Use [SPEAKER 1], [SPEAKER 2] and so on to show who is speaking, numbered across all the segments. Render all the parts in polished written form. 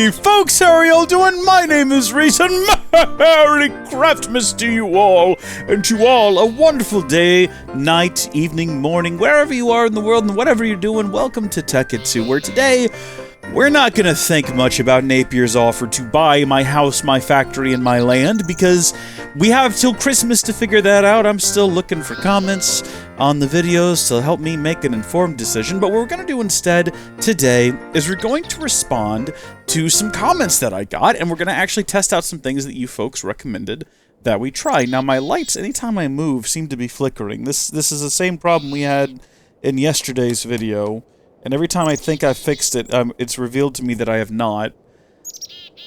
[SPEAKER 1] Howdy folks, how are y'all doing? My name is Rees and Merry Craftmas to you all, and to all a wonderful day, night, evening, morning, wherever you are in the world and whatever you're doing. Welcome to Tekkit, where today we're not gonna think much about Napier's offer to buy my house, my factory, and my land, because we have till Christmas to figure that out. I'm still looking for comments on the videos to help me make an informed decision, but what we're gonna do instead today is we're going to respond to some comments that I got, and we're gonna actually test out some things that you folks recommended that we try. Now, my lights, anytime I move, seem to be flickering. This is the same problem we had in yesterday's video. And every time I think I've fixed it, it's revealed to me that I have not.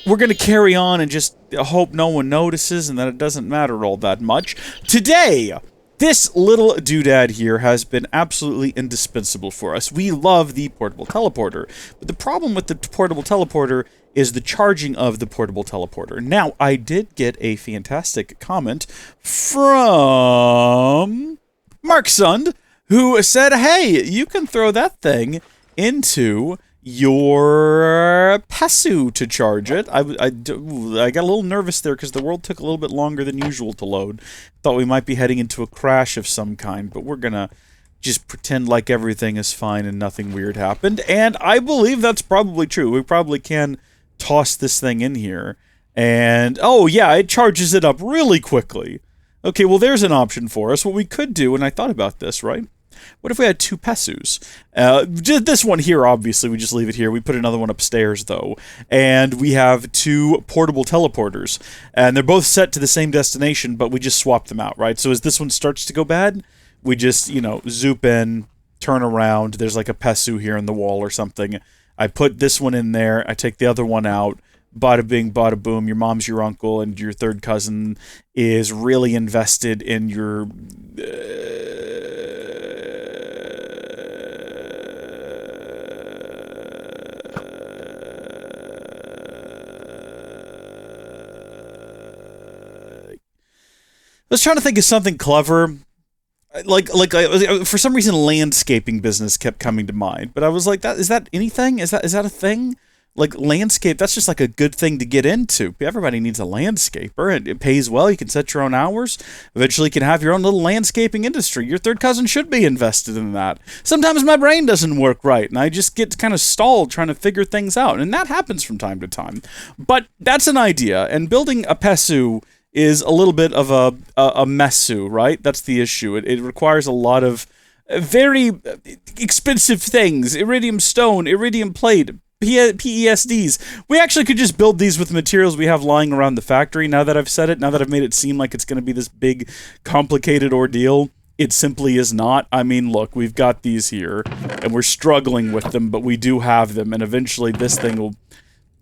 [SPEAKER 1] We're going to carry on and just hope no one notices and that it doesn't matter all that much. Today, this little doodad here has been absolutely indispensable for us. We love the portable teleporter. But the problem with the portable teleporter is the charging of the portable teleporter. Now, I did get a fantastic comment from Marksund, who said, hey, you can throw that thing into your PESU to charge it. I got a little nervous there because the world took a little bit longer than usual to load. Thought we might be heading into a crash of some kind, but we're gonna just pretend like everything is fine and nothing weird happened. And I believe that's probably true. We probably can toss this thing in here. And, oh yeah, it charges it up really quickly. Okay, well there's an option for us. What we could do, and I thought about this, right? What if we had two PESUs? This one here, obviously, we just leave it here. We put another one upstairs, though. And we have two portable teleporters. And they're both set to the same destination, but we just swap them out, right? So as this one starts to go bad, we just, you know, zoop in, turn around. There's like a PESU here in the wall or something. I put this one in there. I take the other one out. Bada bing, bada boom, your mom's your uncle, and your third cousin is really invested in your... I was trying to think of something clever. Like for some reason, landscaping business kept coming to mind. But I was like, is that anything? Is that a thing? Like, landscape, that's just like a good thing to get into. Everybody needs a landscaper, and it pays well. You can set your own hours. Eventually, you can have your own little landscaping industry. Your third cousin should be invested in that. Sometimes my brain doesn't work right, and I just get kind of stalled trying to figure things out. And that happens from time to time. But that's an idea, and building a PESU is a little bit of a messu, right? That's the issue. It requires a lot of very expensive things. Iridium stone, iridium plate, PESDs. We actually could just build these with materials we have lying around the factory. Now that I've said it, now that I've made it seem like it's going to be this big, complicated ordeal, it simply is not. I mean, look, we've got these here, and we're struggling with them, but we do have them, and eventually this thing will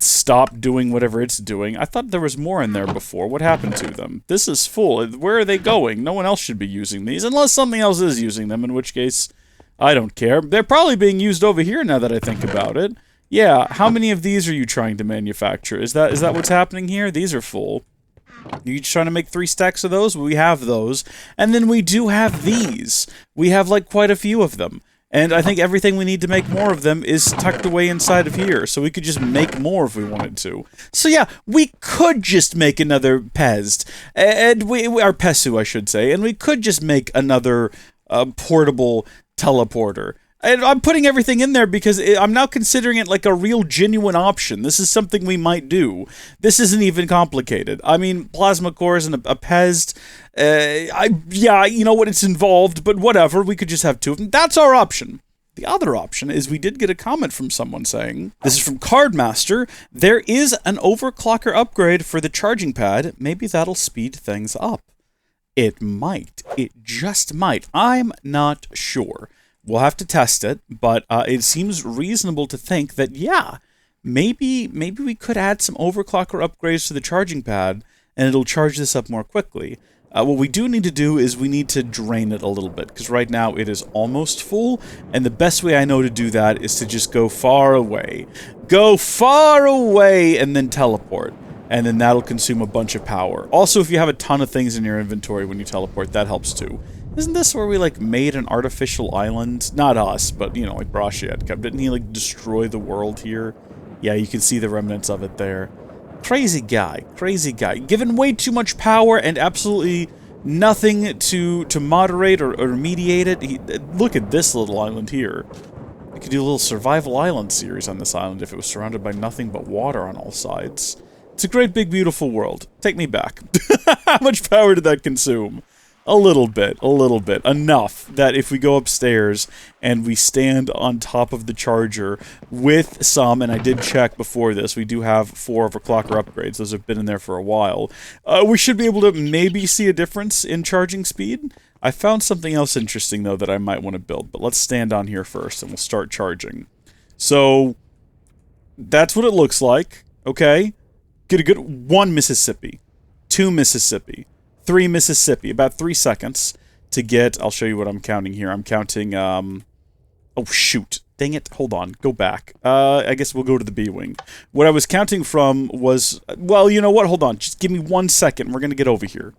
[SPEAKER 1] stop doing whatever it's doing. I thought there was more in there before. What happened to them? This is full. Where are they going? No one else should be using these, unless something else is using them, in which case, I don't care. They're probably being used over here now that I think about it. Yeah, how many of these are you trying to manufacture? Is that what's happening here? These are full. You just trying to make 3 stacks of those? We have those. And then we do have these. We have, like, quite a few of them. And I think everything we need to make more of them is tucked away inside of here, so we could just make more if we wanted to. So yeah, we could just make another PESD, and our PESU, I should say, and we could just make another portable teleporter. And I'm putting everything in there because I'm now considering it like a real genuine option. This is something we might do. This isn't even complicated. I mean, plasma cores and a PESD. Yeah, you know what, it's involved, but whatever. We could just have 2 of them. That's our option. The other option is we did get a comment from someone saying, this is from Cardmaster, there is an overclocker upgrade for the charging pad. Maybe that'll speed things up. It might. It just might. I'm not sure. We'll have to test it, but it seems reasonable to think that, yeah, maybe we could add some overclocker upgrades to the charging pad, and it'll charge this up more quickly. What we do need to do is we need to drain it a little bit, because right now it is almost full, and the best way I know to do that is to just go far away. Go far away, and then teleport. And then that'll consume a bunch of power. Also, if you have a ton of things in your inventory when you teleport, that helps too. Isn't this where we, like, made an artificial island? Not us, but, you know, like Brashiat. Didn't he, like, destroy the world here? Yeah, you can see the remnants of it there. Crazy guy. Crazy guy. Given way too much power and absolutely nothing to moderate or remediate it. Look at this little island here. We could do a little survival island series on this island if it was surrounded by nothing but water on all sides. It's a great big beautiful world. Take me back. How much power did that consume? A little bit. Enough that if we go upstairs and we stand on top of the charger with some, and I did check before this, we do have 4 overclocker upgrades. Those have been in there for a while. We should be able to maybe see a difference in charging speed. I found something else interesting, though, that I might want to build, but let's stand on here first, and we'll start charging. So, that's what it looks like, okay? Get a good 1 Mississippi, 2 Mississippi, 3 Mississippi, about 3 seconds to get, I'll show you what I'm counting here. I'm counting, oh shoot, dang it, hold on, go back. I guess we'll go to the B-Wing. What I was counting from was, well, you know what, hold on, just give me 1 second, we're gonna get over here.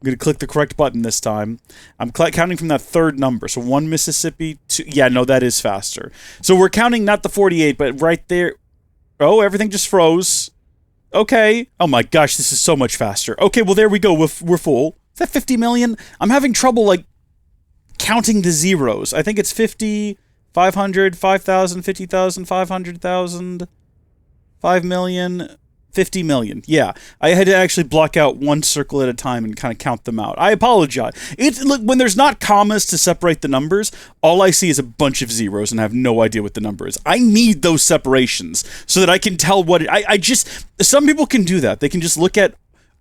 [SPEAKER 1] I'm going to click the correct button this time. I'm counting from that 3rd number. So 1 Mississippi, 2... Yeah, no, that is faster. So we're counting not the 48, but right there... Oh, everything just froze. Okay. Oh my gosh, this is so much faster. Okay, well, there we go. We're full. Is that 50 million? I'm having trouble, like, counting the zeros. I think it's 50, 500, 5,000, 50,000, 500,000, 5 million... 50 million. Yeah, I had to actually block out 1 circle at a time and kind of count them out. I apologize. Look, when there's not commas to separate the numbers, all I see is a bunch of zeros and I have no idea what the number is. I need those separations so that I can tell what I just... Some people can do that. They can just look at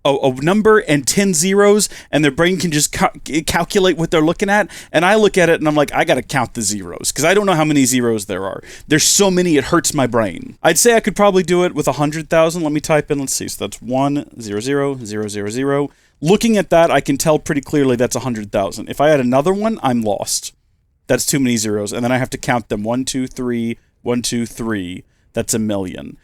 [SPEAKER 1] a number and 10 zeros, and their brain can just calculate what they're looking at, and I look at it and I'm like, I gotta count the zeros, because I don't know how many zeros there are. There's so many, it hurts my brain. I'd say I could probably do it with 100,000. Let me type in, let's see, so that's 100,000. Looking at that, I can tell pretty clearly that's 100,000. If I had another one, I'm lost. That's too many zeros, and then I have to count them. 1, 2, 3, 1, 2, 3. That's a million.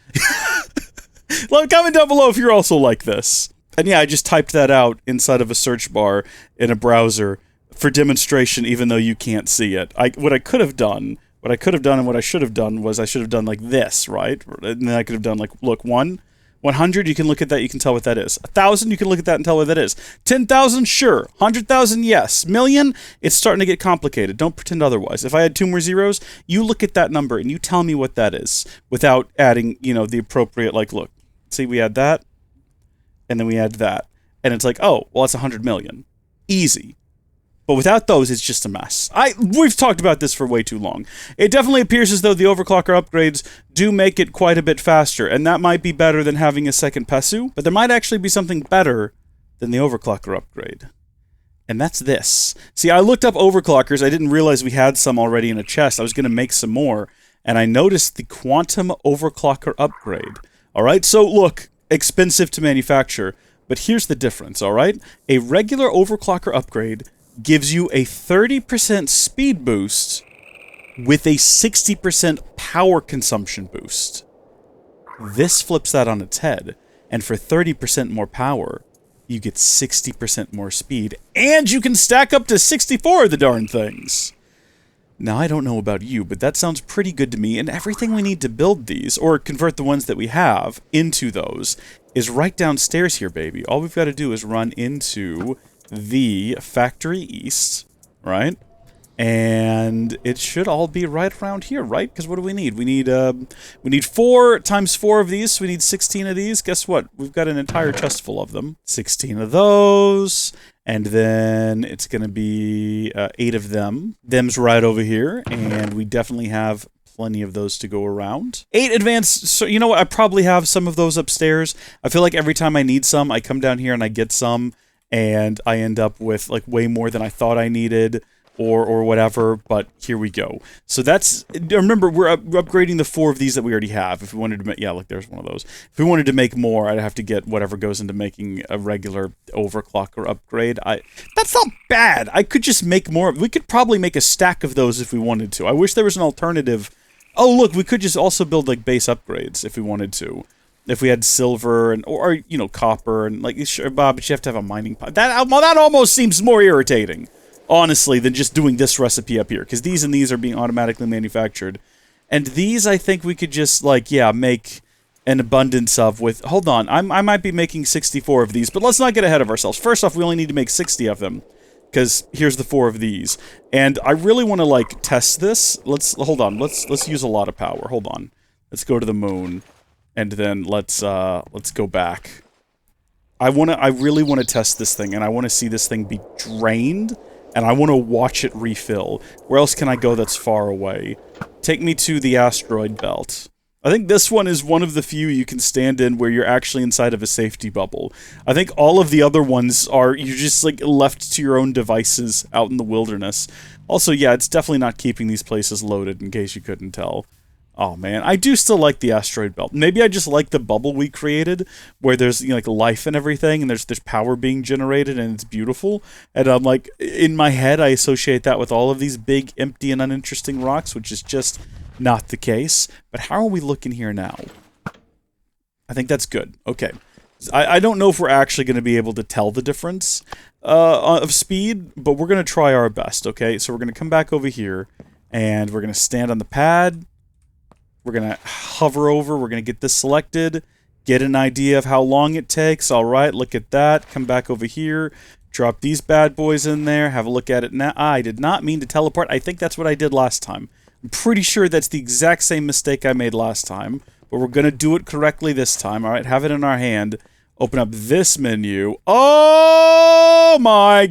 [SPEAKER 1] Comment down below if you're also like this. And yeah, I just typed that out inside of a search bar in a browser for demonstration, even though you can't see it. What I could have done and what I should have done was I should have done like this, right? And then I could have done like, look, 100, you can look at that, you can tell what that is. 1,000, you can look at that and tell what that is. 10,000, sure. 100,000, yes. Million, it's starting to get complicated. Don't pretend otherwise. If I had 2 more zeros, you look at that number and you tell me what that is without adding, you know, the appropriate, like, look. See, we add that. And then we add that. And it's like, oh, well, that's 100 million. Easy. But without those, it's just a mess. We've talked about this for way too long. It definitely appears as though the overclocker upgrades do make it quite a bit faster, and that might be better than having a second PESU, but there might actually be something better than the overclocker upgrade. And that's this. See, I looked up overclockers. I didn't realize we had some already in a chest. I was going to make some more, and I noticed the quantum overclocker upgrade. All right, so look, expensive to manufacture, but here's the difference, all right? A regular overclocker upgrade gives you a 30% speed boost with a 60% power consumption boost. This flips that on its head, and for 30% more power, you get 60% more speed, and you can stack up to 64 of the darn things. Now, I don't know about you, but that sounds pretty good to me, and everything we need to build these, or convert the ones that we have into those, is right downstairs here, baby. All we've got to do is run into the factory east, right? And it should all be right around here, right? Because what do we need? We need 4 times 4 of these, so we need 16 of these. Guess what? We've got an entire chest full of them. 16 of those, and then it's going to be 8 of them. Them's right over here, and we definitely have plenty of those to go around. 8 advanced, so you know what? I probably have some of those upstairs. I feel like every time I need some, I come down here and I get some, and I end up with like way more than I thought I needed, or whatever, but here we go. So that's, remember, we're upgrading the 4 of these that we already have. If we wanted to make, yeah, look, there's one of those. If we wanted to make more, I'd have to get whatever goes into making a regular overclocker upgrade. That's not bad. I could just make more. We could probably make a stack of those if we wanted to. I wish there was an alternative. Oh, look, we could just also build like base upgrades if we wanted to. If we had silver and or you know, copper and like, sure, Bob, but you have to have a mining pot. That almost seems more irritating, honestly, than just doing this recipe up here, because these and these are being automatically manufactured. And these, I think we could just, like, yeah, make an abundance of with... Hold on, I might be making 64 of these, but let's not get ahead of ourselves. First off, we only need to make 60 of them, because here's the 4 of these. And I really want to, like, test this. Hold on, let's use a lot of power. Hold on. Let's go to the moon, and then let's go back. I really want to test this thing, and I want to see this thing be drained, and I want to watch it refill. Where else can I go that's far away? Take me to the asteroid belt. I think this one is one of the few you can stand in where you're actually inside of a safety bubble. I think all of the other ones are, you're just, like, left to your own devices out in the wilderness. Also, yeah, it's definitely not keeping these places loaded, in case you couldn't tell. Oh, man, I do still like the asteroid belt. Maybe I just like the bubble we created, where there's, you know, like, life and everything, and there's power being generated, and it's beautiful. And I'm like, in my head, I associate that with all of these big, empty, and uninteresting rocks, which is just not the case. But how are we looking here now? I think that's good. Okay. I don't know if we're actually going to be able to tell the difference of speed, but we're going to try our best, okay? So we're going to come back over here, and we're going to stand on the pad. We're going to hover over. We're going to get this selected. Get an idea of how long it takes. All right, look at that. Come back over here. Drop these bad boys in there. Have a look at it now. I did not mean to teleport. I think that's what I did last time. I'm pretty sure that's the exact same mistake I made last time. But we're going to do it correctly this time. All right, have it in our hand. Open up this menu. Oh my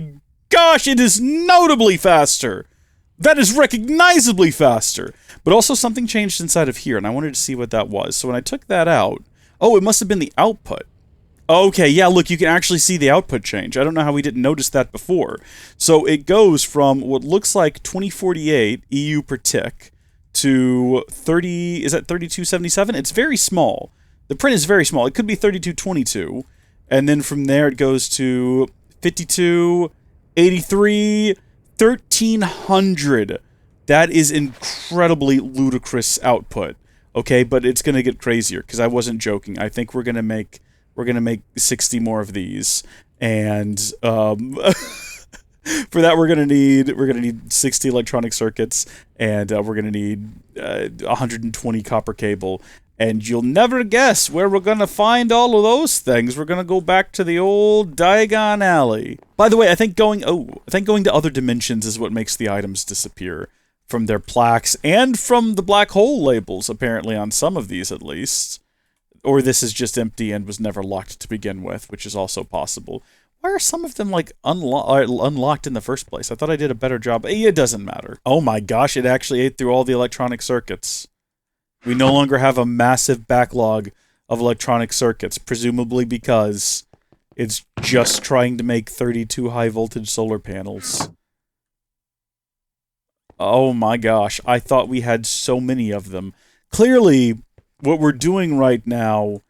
[SPEAKER 1] gosh, it is notably faster. That is recognizably faster. But also something changed inside of here, and I wanted to see what that was. So when I took that out... Oh, it must have been the output. Okay, yeah, look, you can actually see the output change. I don't know how we didn't notice that before. So it goes from what looks like 2048 EU per tick to 30... Is that 3277? It's very small. The print is very small. It could be 3222. And then from there it goes to 52, 83, 1300. That is incredibly ludicrous output, okay? But it's gonna get crazier because I wasn't joking. I think we're gonna make 60 more of these, and for that we're gonna need 60 electronic circuits, and we're gonna need 120 copper cable. And you'll never guess where we're gonna find all of those things. We're gonna go back to the old Diagon Alley. By the way, I think going to other dimensions is what makes the items disappear from their plaques and from the black hole labels, apparently, on some of these at least. Or this is just empty and was never locked to begin with, which is also possible. Why are some of them, like, unlocked in the first place? I thought I did a better job. It doesn't matter. Oh my gosh, it actually ate through all the electronic circuits. We no longer have a massive backlog of electronic circuits, presumably because it's just trying to make 32 high-voltage solar panels. Oh my gosh, I thought we had so many of them. Clearly, what we're doing right now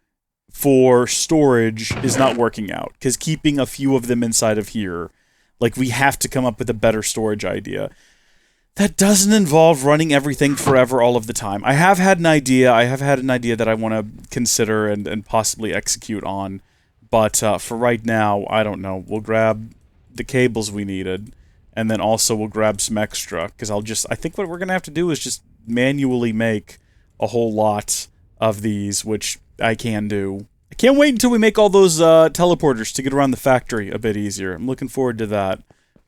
[SPEAKER 1] for storage is not working out, because keeping a few of them inside of here, like, we have to come up with a better storage idea. That doesn't involve running everything forever all of the time. I have had an idea that I want to consider and possibly execute on, but for right now, I don't know. We'll grab the cables we needed, and then also we'll grab some extra, because I think what we're going to have to do is just manually make a whole lot of these, which I can do. I can't wait until we make all those teleporters to get around the factory a bit easier. I'm looking forward to that.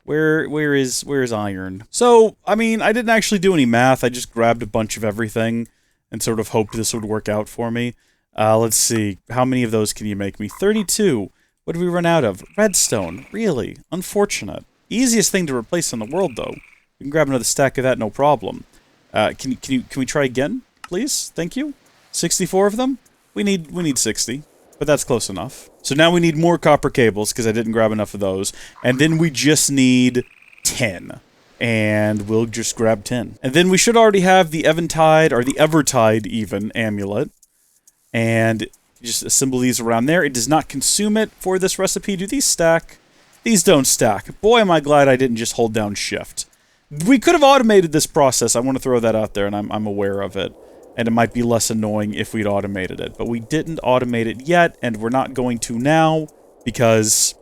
[SPEAKER 1] Where is iron? So, I mean, I didn't actually do any math. I just grabbed a bunch of everything and sort of hoped this would work out for me. Let's see. How many of those can you make me? 32. What did we run out of? Redstone. Really? Unfortunate. Easiest thing to replace in the world, though. We can grab another stack of that, no problem. Can we try again, please? Thank you. 64 of them? We need 60. But that's close enough. So now we need more copper cables, because I didn't grab enough of those. And then we just need 10. And we'll just grab 10. And then we should already have the Eventide, or the Evertide even, amulet. And just assemble these around there. It does not consume it for this recipe. Do these stack? These don't stack. Boy, am I glad I didn't just hold down Shift. We could have automated this process. I want to throw that out there, and I'm aware of it. And it might be less annoying if we'd automated it. But we didn't automate it yet, and we're not going to now, because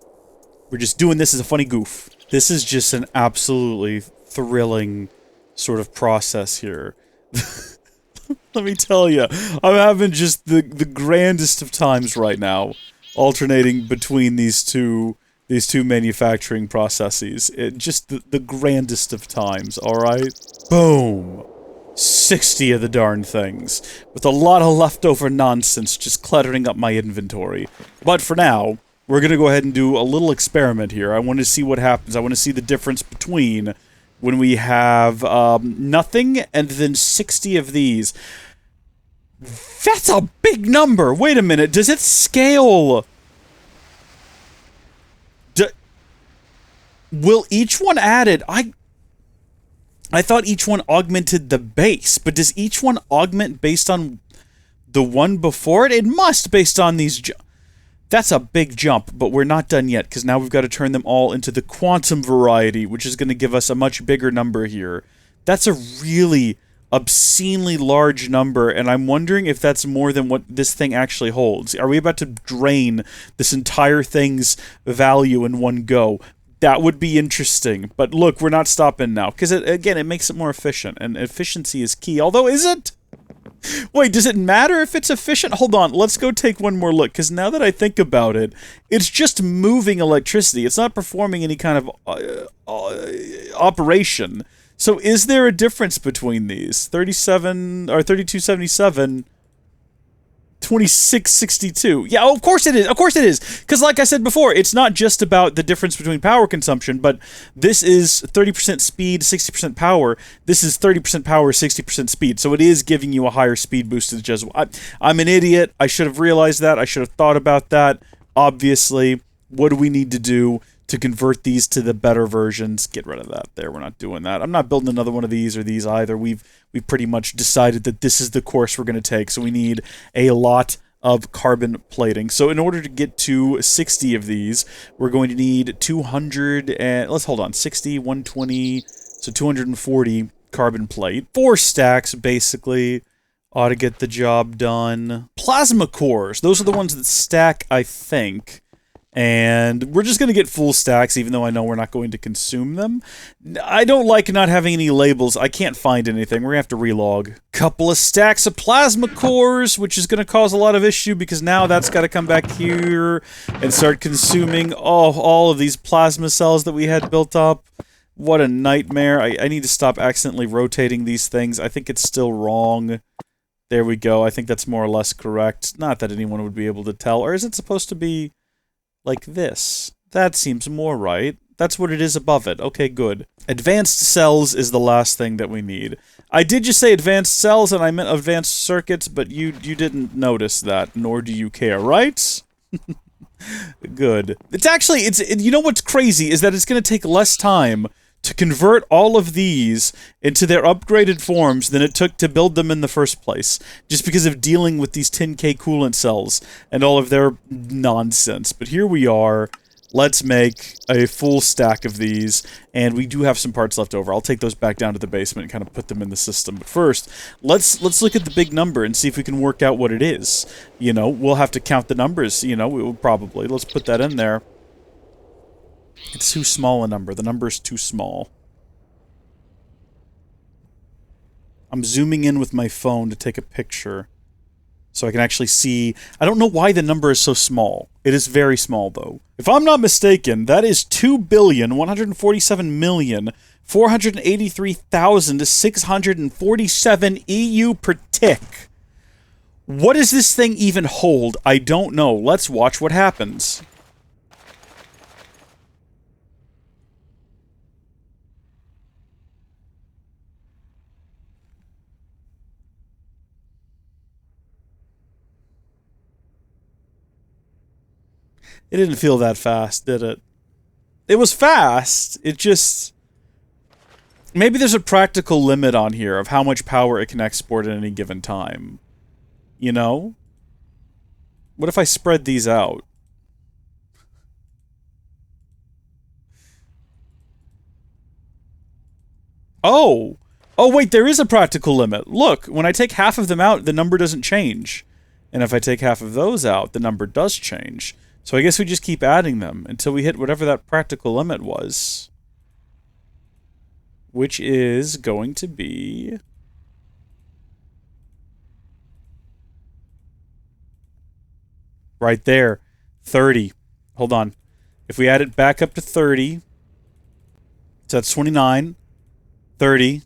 [SPEAKER 1] we're just doing this as a funny goof. This is just an absolutely thrilling sort of process here. Let me tell you, I'm having just the grandest of times right now, alternating between these two manufacturing processes. Just the grandest of times. All right, boom, 60 of the darn things, with a lot of leftover nonsense just cluttering up my inventory. But for now, we're gonna go ahead and do a little experiment here. I want to see what happens. I want to see the difference between when we have nothing and then 60 of these. That's a big number! Wait a minute, does it scale? Will each one add it? I thought each one augmented the base, but does each one augment based on the one before it? It must, based on these... That's a big jump, but we're not done yet, because now we've got to turn them all into the quantum variety, which is going to give us a much bigger number here. That's a really obscenely large number, and I'm wondering if that's more than what this thing actually holds. Are we about to drain this entire thing's value in one go? That would be interesting. But look, we're not stopping now, because again, it makes it more efficient, and efficiency is key. Although, is it? Wait, does it matter if it's efficient? Hold on, let's go take one more look, because now that I think about it, it's just moving electricity. It's not performing any kind of operation. So is there a difference between these? 37, or 3277, 2662. Yeah, of course it is. Of course it is. Because like I said before, it's not just about the difference between power consumption, but this is 30% speed, 60% power. This is 30% power, 60% speed. So it is giving you a higher speed boostage as well. I'm an idiot. I should have realized that. I should have thought about that. Obviously, what do we need to do to convert these to the better versions? Get rid of that there. We're not doing that. I'm not building another one of these or these either. We've pretty much decided that this is the course we're going to take. So we need a lot of carbon plating. So in order to get to 60 of these, we're going to need 200 and let's hold on, 60, 120, so 240 carbon plate. 4 stacks basically ought to get the job done. Plasma cores, those are the ones that stack, I think. And we're just going to get full stacks, even though I know we're not going to consume them. I don't like not having any labels. I can't find anything. We're going to have to relog. Couple of stacks of plasma cores, which is going to cause a lot of issue, because now that's got to come back here and start consuming all of these plasma cells that we had built up. What a nightmare. I need to stop accidentally rotating these things. I think it's still wrong. There we go. I think that's more or less correct. Not that anyone would be able to tell. Or is it supposed to be like this? That seems more right. That's what it is above it. Okay, good. Advanced cells is the last thing that we need. I did just say advanced cells, and I meant advanced circuits, but you didn't notice that, nor do you care, right? Good. It's actually, you know what's crazy is that it's going to take less time to convert all of these into their upgraded forms than it took to build them in the first place, just because of dealing with these 10K coolant cells and all of their nonsense. But here we are. Let's make a full stack of these, and we do have some parts left over. I'll take those back down to the basement and kind of put them in the system. But first, let's look at the big number and see if we can work out what it is. You know, we'll have to count the numbers, you know, we will probably. Let's put that in there. It's too small a number. The number is too small. I'm zooming in with my phone to take a picture so I can actually see. I don't know why the number is so small. It is very small, though. If I'm not mistaken, that is 2,147,483,647 EU per tick. What does this thing even hold? I don't know. Let's watch what happens. It didn't feel that fast, did it? It was fast. It just... Maybe there's a practical limit on here of how much power it can export at any given time. You know? What if I spread these out? Oh! Oh, wait, there is a practical limit. Look, when I take half of them out, the number doesn't change. And if I take half of those out, the number does change. So I guess we just keep adding them until we hit whatever that practical limit was. Which is going to be... right there. 30. Hold on. If we add it back up to 30, so that's 29, 30.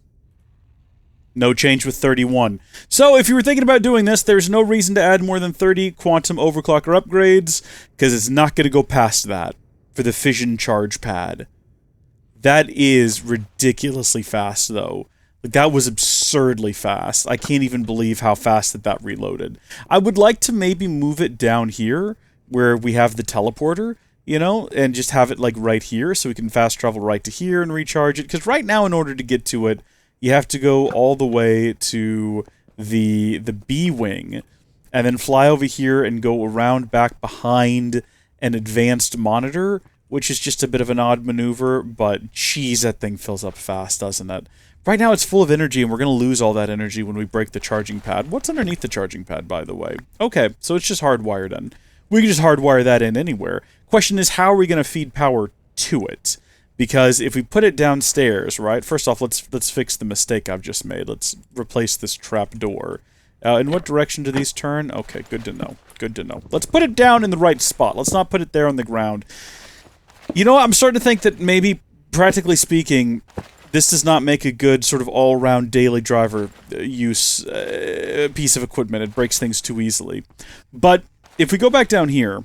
[SPEAKER 1] No change with 31. So if you were thinking about doing this, there's no reason to add more than 30 quantum overclocker upgrades, because it's not going to go past that for the fission charge pad. That is ridiculously fast, though. Like, that was absurdly fast. I can't even believe how fast that reloaded. I would like to maybe move it down here, where we have the teleporter, you know, and just have it, like, right here, so we can fast travel right to here and recharge it. Because right now, in order to get to it, you have to go all the way to the B-wing, and then fly over here and go around back behind an advanced monitor, which is just a bit of an odd maneuver, but geez, that thing fills up fast, doesn't it? Right now it's full of energy, and we're going to lose all that energy when we break the charging pad. What's underneath the charging pad, by the way? Okay, so it's just hardwired in. We can just hardwire that in anywhere. Question is, how are we going to feed power to it? Because if we put it downstairs, right? First off, let's fix the mistake I've just made. Let's replace this trap door. In what direction do these turn? Okay, good to know. Good to know. Let's put it down in the right spot. Let's not put it there on the ground. You know what? I'm starting to think that maybe, practically speaking, this does not make a good sort of all-around daily driver use piece of equipment. It breaks things too easily. But if we go back down here,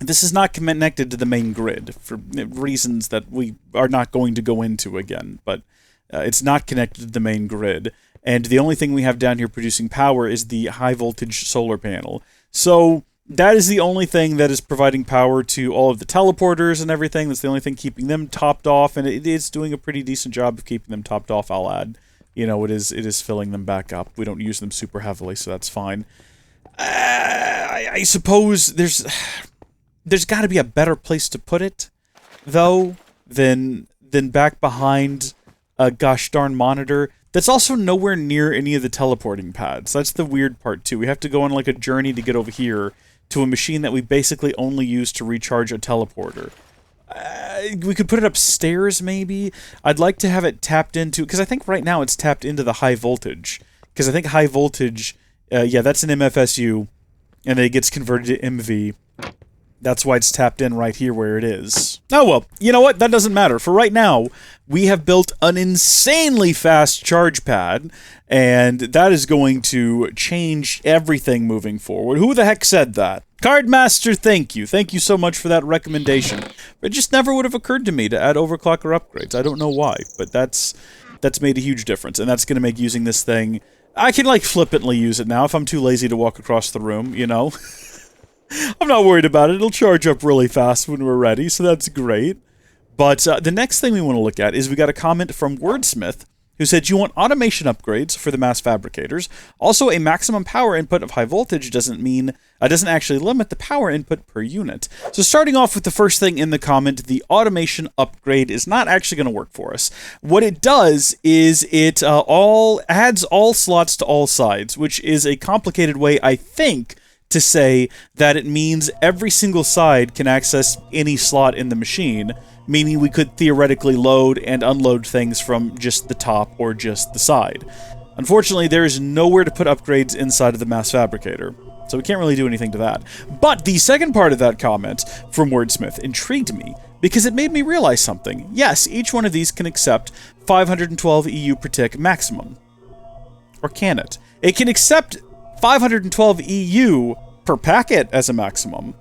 [SPEAKER 1] this is not connected to the main grid for reasons that we are not going to go into again, but it's not connected to the main grid. And the only thing we have down here producing power is the high-voltage solar panel. So that is the only thing that is providing power to all of the teleporters and everything. That's the only thing keeping them topped off, and it is doing a pretty decent job of keeping them topped off, I'll add. You know, it is filling them back up. We don't use them super heavily, so that's fine. I suppose there's got to be a better place to put it, though, than back behind a gosh darn monitor. That's also nowhere near any of the teleporting pads. That's the weird part, too. We have to go on, like, a journey to get over here to a machine that we basically only use to recharge a teleporter. We could put it upstairs, maybe. I'd like to have it tapped into, because I think right now it's tapped into the high voltage. Because I think high voltage, yeah, that's an MFSU, and then it gets converted to MV. That's why it's tapped in right here where it is. Oh well, you know what? That doesn't matter. For right now, we have built an insanely fast charge pad, and that is going to change everything moving forward. Who the heck said that? Cardmaster, thank you. Thank you so much for that recommendation. It just never would have occurred to me to add overclocker upgrades. I don't know why, but that's made a huge difference, and that's going to make using this thing... I can, like, flippantly use it now if I'm too lazy to walk across the room, you know? I'm not worried about it. It'll charge up really fast when we're ready, so that's great. But the next thing we want to look at is we got a comment from Wordsmith, who said, you want automation upgrades for the mass fabricators. Also, a maximum power input of high voltage doesn't actually limit the power input per unit. So starting off with the first thing in the comment, the automation upgrade is not actually going to work for us. What it does is it adds all slots to all sides, which is a complicated way, I think, to say that it means every single side can access any slot in the machine, meaning we could theoretically load and unload things from just the top or just the side. Unfortunately, there is nowhere to put upgrades inside of the mass fabricator, so we can't really do anything to that. But the second part of that comment from Wordsmith intrigued me, because it made me realize something. Yes, each one of these can accept 512 EU per tick maximum. Or can it? It can accept 512 EU per packet as a maximum,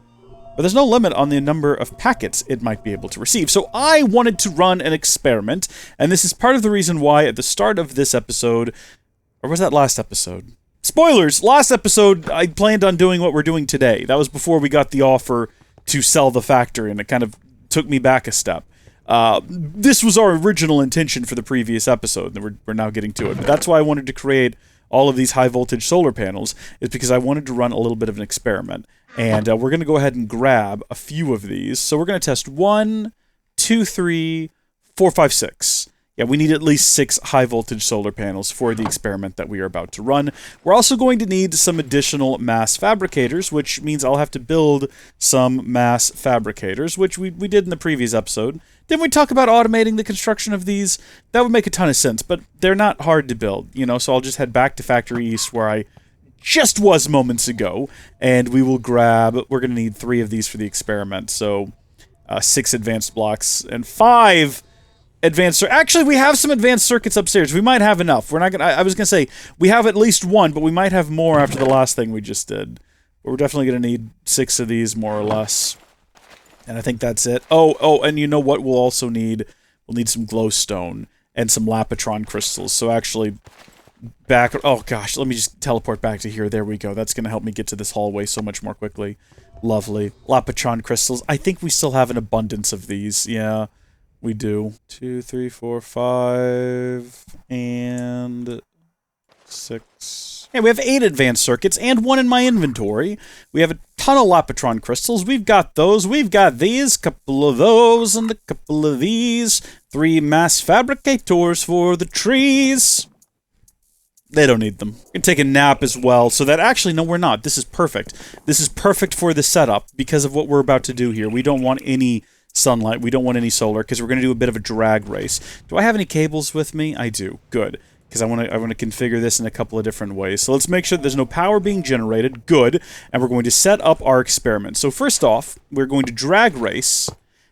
[SPEAKER 1] but there's no limit on the number of packets it might be able to receive. So I wanted to run an experiment, and this is part of the reason why at the start of this episode, or was that last episode? Spoilers! Last episode, I planned on doing what we're doing today. That was before we got the offer to sell the factory, and it kind of took me back a step. This was our original intention for the previous episode, and we're now getting to it. But that's why I wanted to create all of these high-voltage solar panels, is because I wanted to run a little bit of an experiment. And we're going to go ahead and grab a few of these. So we're going to test 1, 2, 3, 4, 5, 6. Yeah, we need at least 6 high-voltage solar panels for the experiment that we are about to run. We're also going to need some additional mass fabricators, which means I'll have to build some mass fabricators, which we did in the previous episode. Didn't we talk about automating the construction of these? That would make a ton of sense, but they're not hard to build, you know, so I'll just head back to Factory East where I just was moments ago, and we will grab, we're going to need 3 of these for the experiment, so 6 advanced blocks and 5 advanced. Actually, we have some advanced circuits upstairs. We might have enough. We're not gonna. I was gonna say we have at least 1, but we might have more after the last thing we just did. But we're definitely gonna need 6 of these, more or less. And I think that's it. Oh, and you know what? We'll also need. We'll need some glowstone and some lapatron crystals. So actually, back. Oh gosh, let me just teleport back to here. There we go. That's gonna help me get to this hallway so much more quickly. Lovely lapatron crystals. I think we still have an abundance of these. Yeah. We do. 2, 3, 4, 5, and 6. Yeah, we have 8 advanced circuits and 1 in my inventory. We have a ton of lapatron crystals. We've got those. We've got these, couple of those, and a couple of these. 3 mass fabricators for the trees. They don't need them. We can take a nap as well, so that actually, no, we're not. This is perfect. This is perfect for the setup because of what we're about to do here. We don't want any sunlight. We don't want any solar because we're going to do a bit of a drag race. Do I have any cables with me? I do. Good. Because I want to configure this in a couple of different ways. So let's make sure that there's no power being generated. Good. And we're going to set up our experiment. So first off, we're going to drag race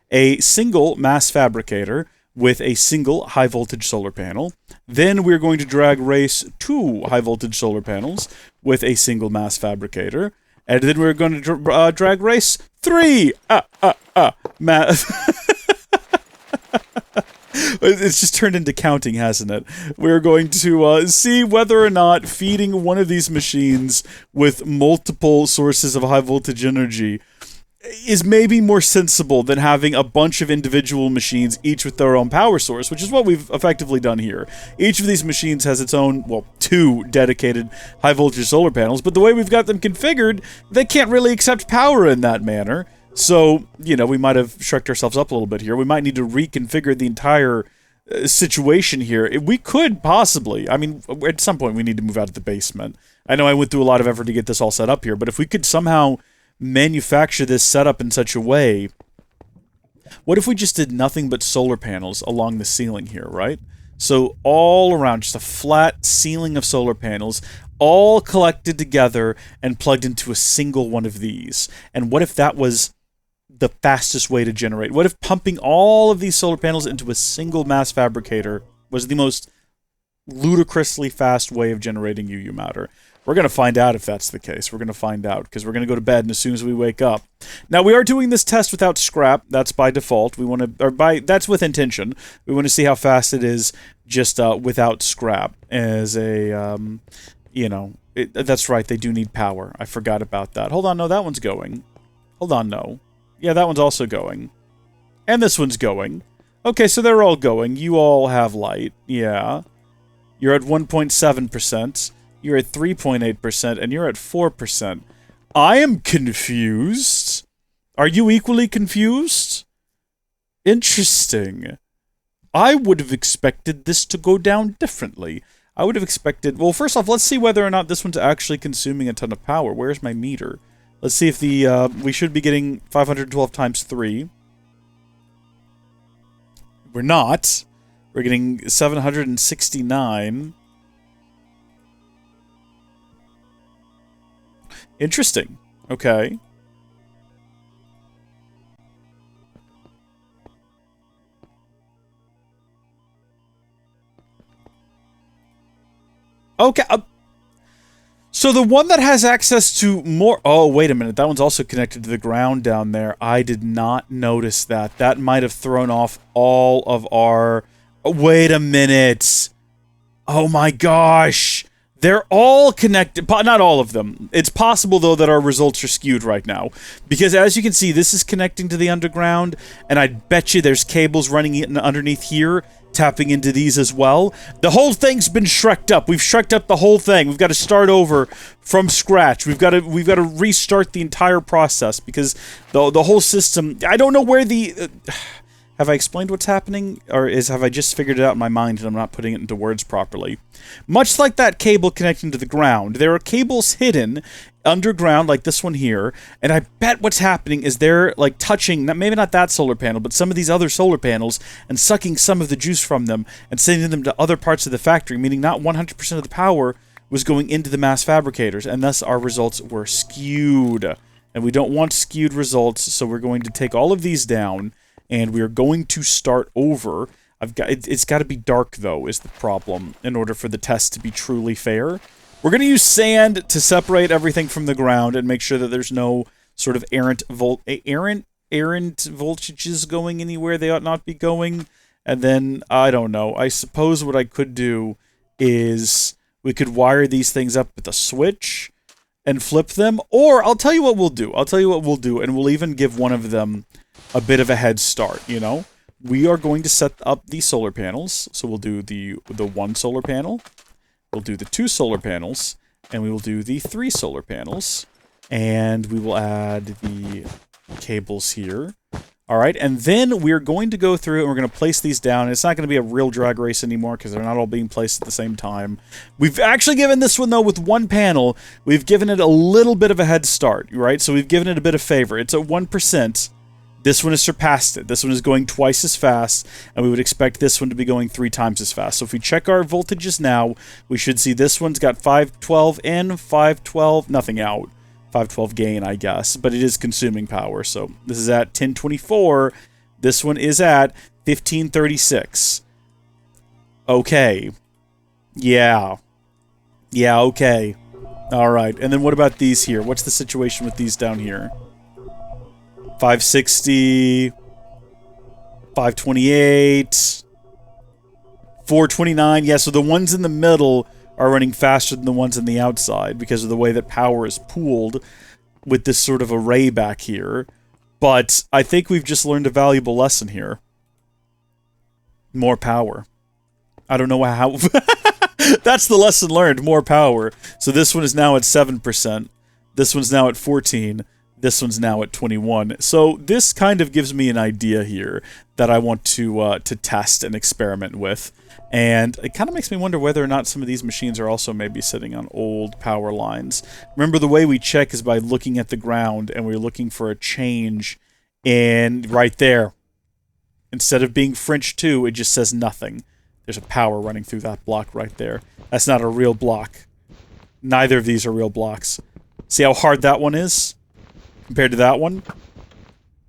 [SPEAKER 1] a single mass fabricator with a single high voltage solar panel. Then we're going to drag race 2 high voltage solar panels with a single mass fabricator. And then we're going to drag race 3 It's just turned into counting, hasn't it? We're going to see whether or not feeding one of these machines with multiple sources of high voltage energy is maybe more sensible than having a bunch of individual machines, each with their own power source, which is what we've effectively done here. Each of these machines has its own, well, 2 dedicated high voltage solar panels, but the way we've got them configured, they can't really accept power in that manner. So, you know, we might have shrugged ourselves up a little bit here. We might need to reconfigure the entire situation here. We could possibly, I mean, at some point we need to move out of the basement. I know I went through a lot of effort to get this all set up here, but if we could somehow manufacture this setup in such a way, what if we just did nothing but solar panels along the ceiling here, right? So all around, just a flat ceiling of solar panels, all collected together and plugged into a single one of these. And what if that was the fastest way to generate? What if pumping all of these solar panels into a single mass fabricator was the most ludicrously fast way of generating UU matter? We're going to find out if that's the case. We're going to find out, because we're going to go to bed, and as soon as we wake up. Now, we are doing this test without scrap. That's by default. We want to, or that's with intention. We want to see how fast it is just without scrap. As a, you know, that's right, they do need power. I forgot about that. Hold on, no, that one's going. Hold on, no. Yeah, that one's also going. And this one's going. Okay, so they're all going. You all have light. Yeah. You're at 1.7%. You're at 3.8%, and you're at 4%. I am confused. Are you equally confused? Interesting. I would have expected this to go down differently. I would have expected... Well, first off, let's see whether or not this one's actually consuming a ton of power. Where's my meter? Let's see if the... we should be getting 512 times 3. We're not. We're getting 769... Interesting. Okay. Okay. So the one that has access to more... Oh, wait a minute. That one's also connected to the ground down there. I did not notice that. That might have thrown off all of our... Oh, wait a minute. Oh my gosh. They're all connected, not all of them. It's possible, though, that our results are skewed right now. Because, as you can see, this is connecting to the underground, and I bet you there's cables running in underneath here, tapping into these as well. The whole thing's been shreked up. We've shreked up the whole thing. We've got to start over from scratch. We've got to restart the entire process, because the whole system... I don't know where the... Have I explained what's happening? Or have I just figured it out in my mind and I'm not putting it into words properly? Much like that cable connecting to the ground, there are cables hidden underground, like this one here, and I bet what's happening is they're, like, touching, maybe not that solar panel, but some of these other solar panels, and sucking some of the juice from them, and sending them to other parts of the factory, meaning not 100% of the power was going into the mass fabricators, and thus our results were skewed. And we don't want skewed results, so we're going to take all of these down, and we are going to start over. It's got to be dark, though, is the problem, in order for the test to be truly fair. We're going to use sand to separate everything from the ground and make sure that there's no sort of errant voltages going anywhere they ought not be going. And then, I don't know, I suppose what I could do is we could wire these things up with a switch and flip them, or I'll tell you what we'll do. And we'll even give one of them a bit of a head start, you know? We are going to set up the solar panels. So we'll do the 1 solar panel, we'll do the 2 solar panels, and we will do the 3 solar panels. And we will add the cables here. All right, and then we're going to go through and we're going to place these down. It's not going to be a real drag race anymore because they're not all being placed at the same time. We've actually given this one, though, with 1 panel, we've given it a little bit of a head start, right? So we've given it a bit of favor. It's at 1%. This one has surpassed it. This one is going twice as fast, and we would expect this one to be going 3 times as fast. So if we check our voltages now, we should see this one's got 512 in, 512, nothing out. 512 gain, I guess, but it is consuming power. So this is at 1024. This one is at 1536. Okay. Yeah. Yeah, okay. All right. And then what about these here? What's the situation with these down here? 560, 528, 429. Yeah, so the ones in the middle are running faster than the ones on the outside because of the way that power is pooled with this sort of array back here. But I think we've just learned a valuable lesson here. More power. I don't know how... That's the lesson learned, more power. So this one is now at 7%. This one's now at 14%. This one's now at 21. So this kind of gives me an idea here that I want to test and experiment with. And it kind of makes me wonder whether or not some of these machines are also maybe sitting on old power lines. Remember, the way we check is by looking at the ground, and we're looking for a change in right there. Instead of being French 2, it just says nothing. There's a power running through that block right there. That's not a real block. Neither of these are real blocks. See how hard that one is compared to that one?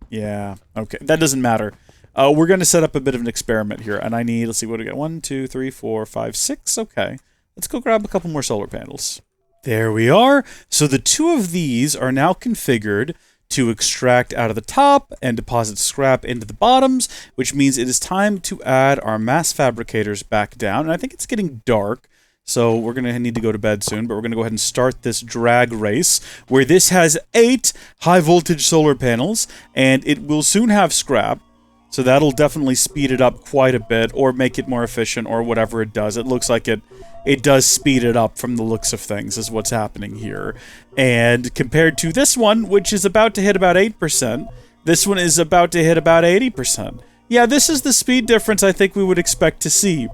[SPEAKER 1] Yeah, okay. That doesn't matter. We're going to set up a bit of an experiment here, and I need, let's see, what do we got? 1, 2, 3, 4, 5, 6. Okay. Let's go grab a couple more solar panels. There we are. So the 2 of these are now configured to extract out of the top and deposit scrap into the bottoms, which means it is time to add our mass fabricators back down. And I think it's getting dark, so we're going to need to go to bed soon, but we're going to go ahead and start this drag race, where this has 8 high-voltage solar panels, and it will soon have scrap. So that'll definitely speed it up quite a bit, or make it more efficient, or whatever it does. It looks like it does speed it up from the looks of things, is what's happening here. And compared to this one, which is about to hit about 8%, this one is about to hit about 80%. Yeah, this is the speed difference I think we would expect to see.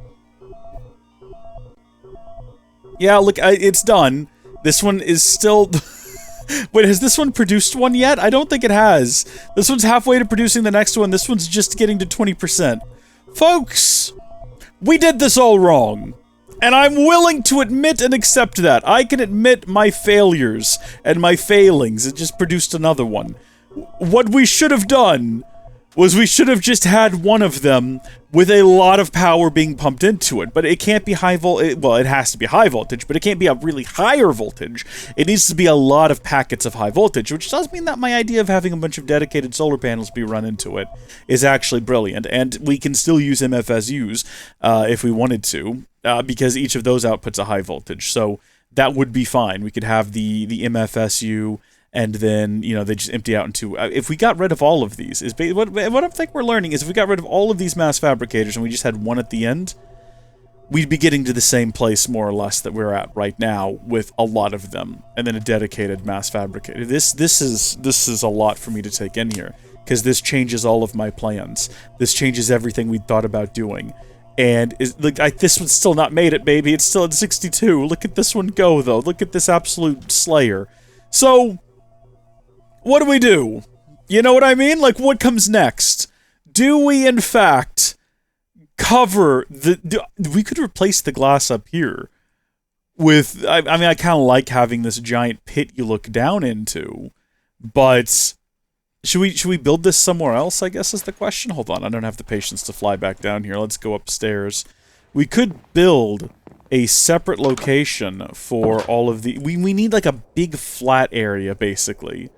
[SPEAKER 1] Yeah, look, it's done. This one is still... Wait, has this one produced one yet? I don't think it has. This one's halfway to producing the next one. This one's just getting to 20%. Folks, we did this all wrong. And I'm willing to admit and accept that. I can admit my failures and my failings. It just produced another one. What we should have done was we should have just had one of them with a lot of power being pumped into it. But it can't be high voltage. Well, it has to be high voltage, but it can't be a really higher voltage. It needs to be a lot of packets of high voltage, which does mean that my idea of having a bunch of dedicated solar panels be run into it is actually brilliant. And we can still use MFSUs if we wanted to, because each of those outputs a high voltage. So that would be fine. We could have the MFSU, and then, you know, they just empty out into... if we got rid of all of these, what I think we're learning is if we got rid of all of these mass fabricators and we just had one at the end, we'd be getting to the same place, more or less, that we're at right now with a lot of them, and then a dedicated mass fabricator. This is a lot for me to take in here, because this changes all of my plans. This changes everything we thought about doing. And this one's still not made it, baby. It's still at 62. Look at this one go, though. Look at this absolute slayer. So... what do we do? You know what I mean? Like, what comes next? Do we, in fact, cover the... we could replace the glass up here I mean, I kind of like having this giant pit you look down into, but should we build this somewhere else, I guess is the question. Hold on, I don't have the patience to fly back down here. Let's go upstairs. We could build a separate location for all of the... We need like a big flat area, basically,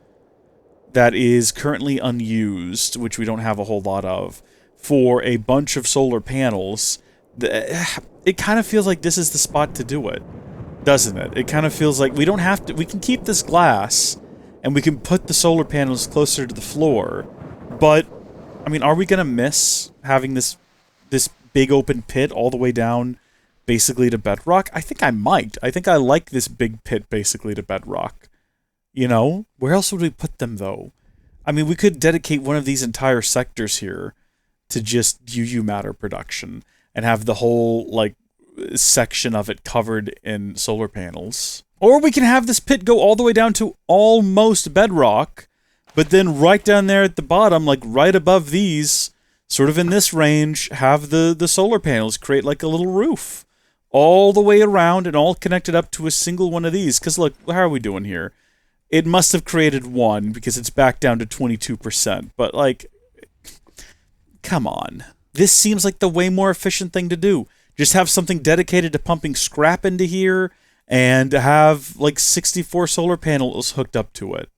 [SPEAKER 1] that is currently unused, which we don't have a whole lot of, for a bunch of solar panels. It kind of feels like this is the spot to do it, doesn't it? It kind of feels like we don't have to... We can keep this glass, and we can put the solar panels closer to the floor, but, I mean, are we going to miss having this big open pit all the way down basically to bedrock? I think I might. I think I like this big pit basically to bedrock. You know? Where else would we put them, though? I mean, we could dedicate one of these entire sectors here to just UU matter production and have the whole, like, section of it covered in solar panels. Or we can have this pit go all the way down to almost bedrock, but then right down there at the bottom, like right above these, sort of in this range, have the solar panels create like a little roof all the way around and all connected up to a single one of these. Because look, how are we doing here? It must have created one because it's back down to 22%. But like, come on. This seems like the way more efficient thing to do. Just have something dedicated to pumping scrap into here and have like 64 solar panels hooked up to it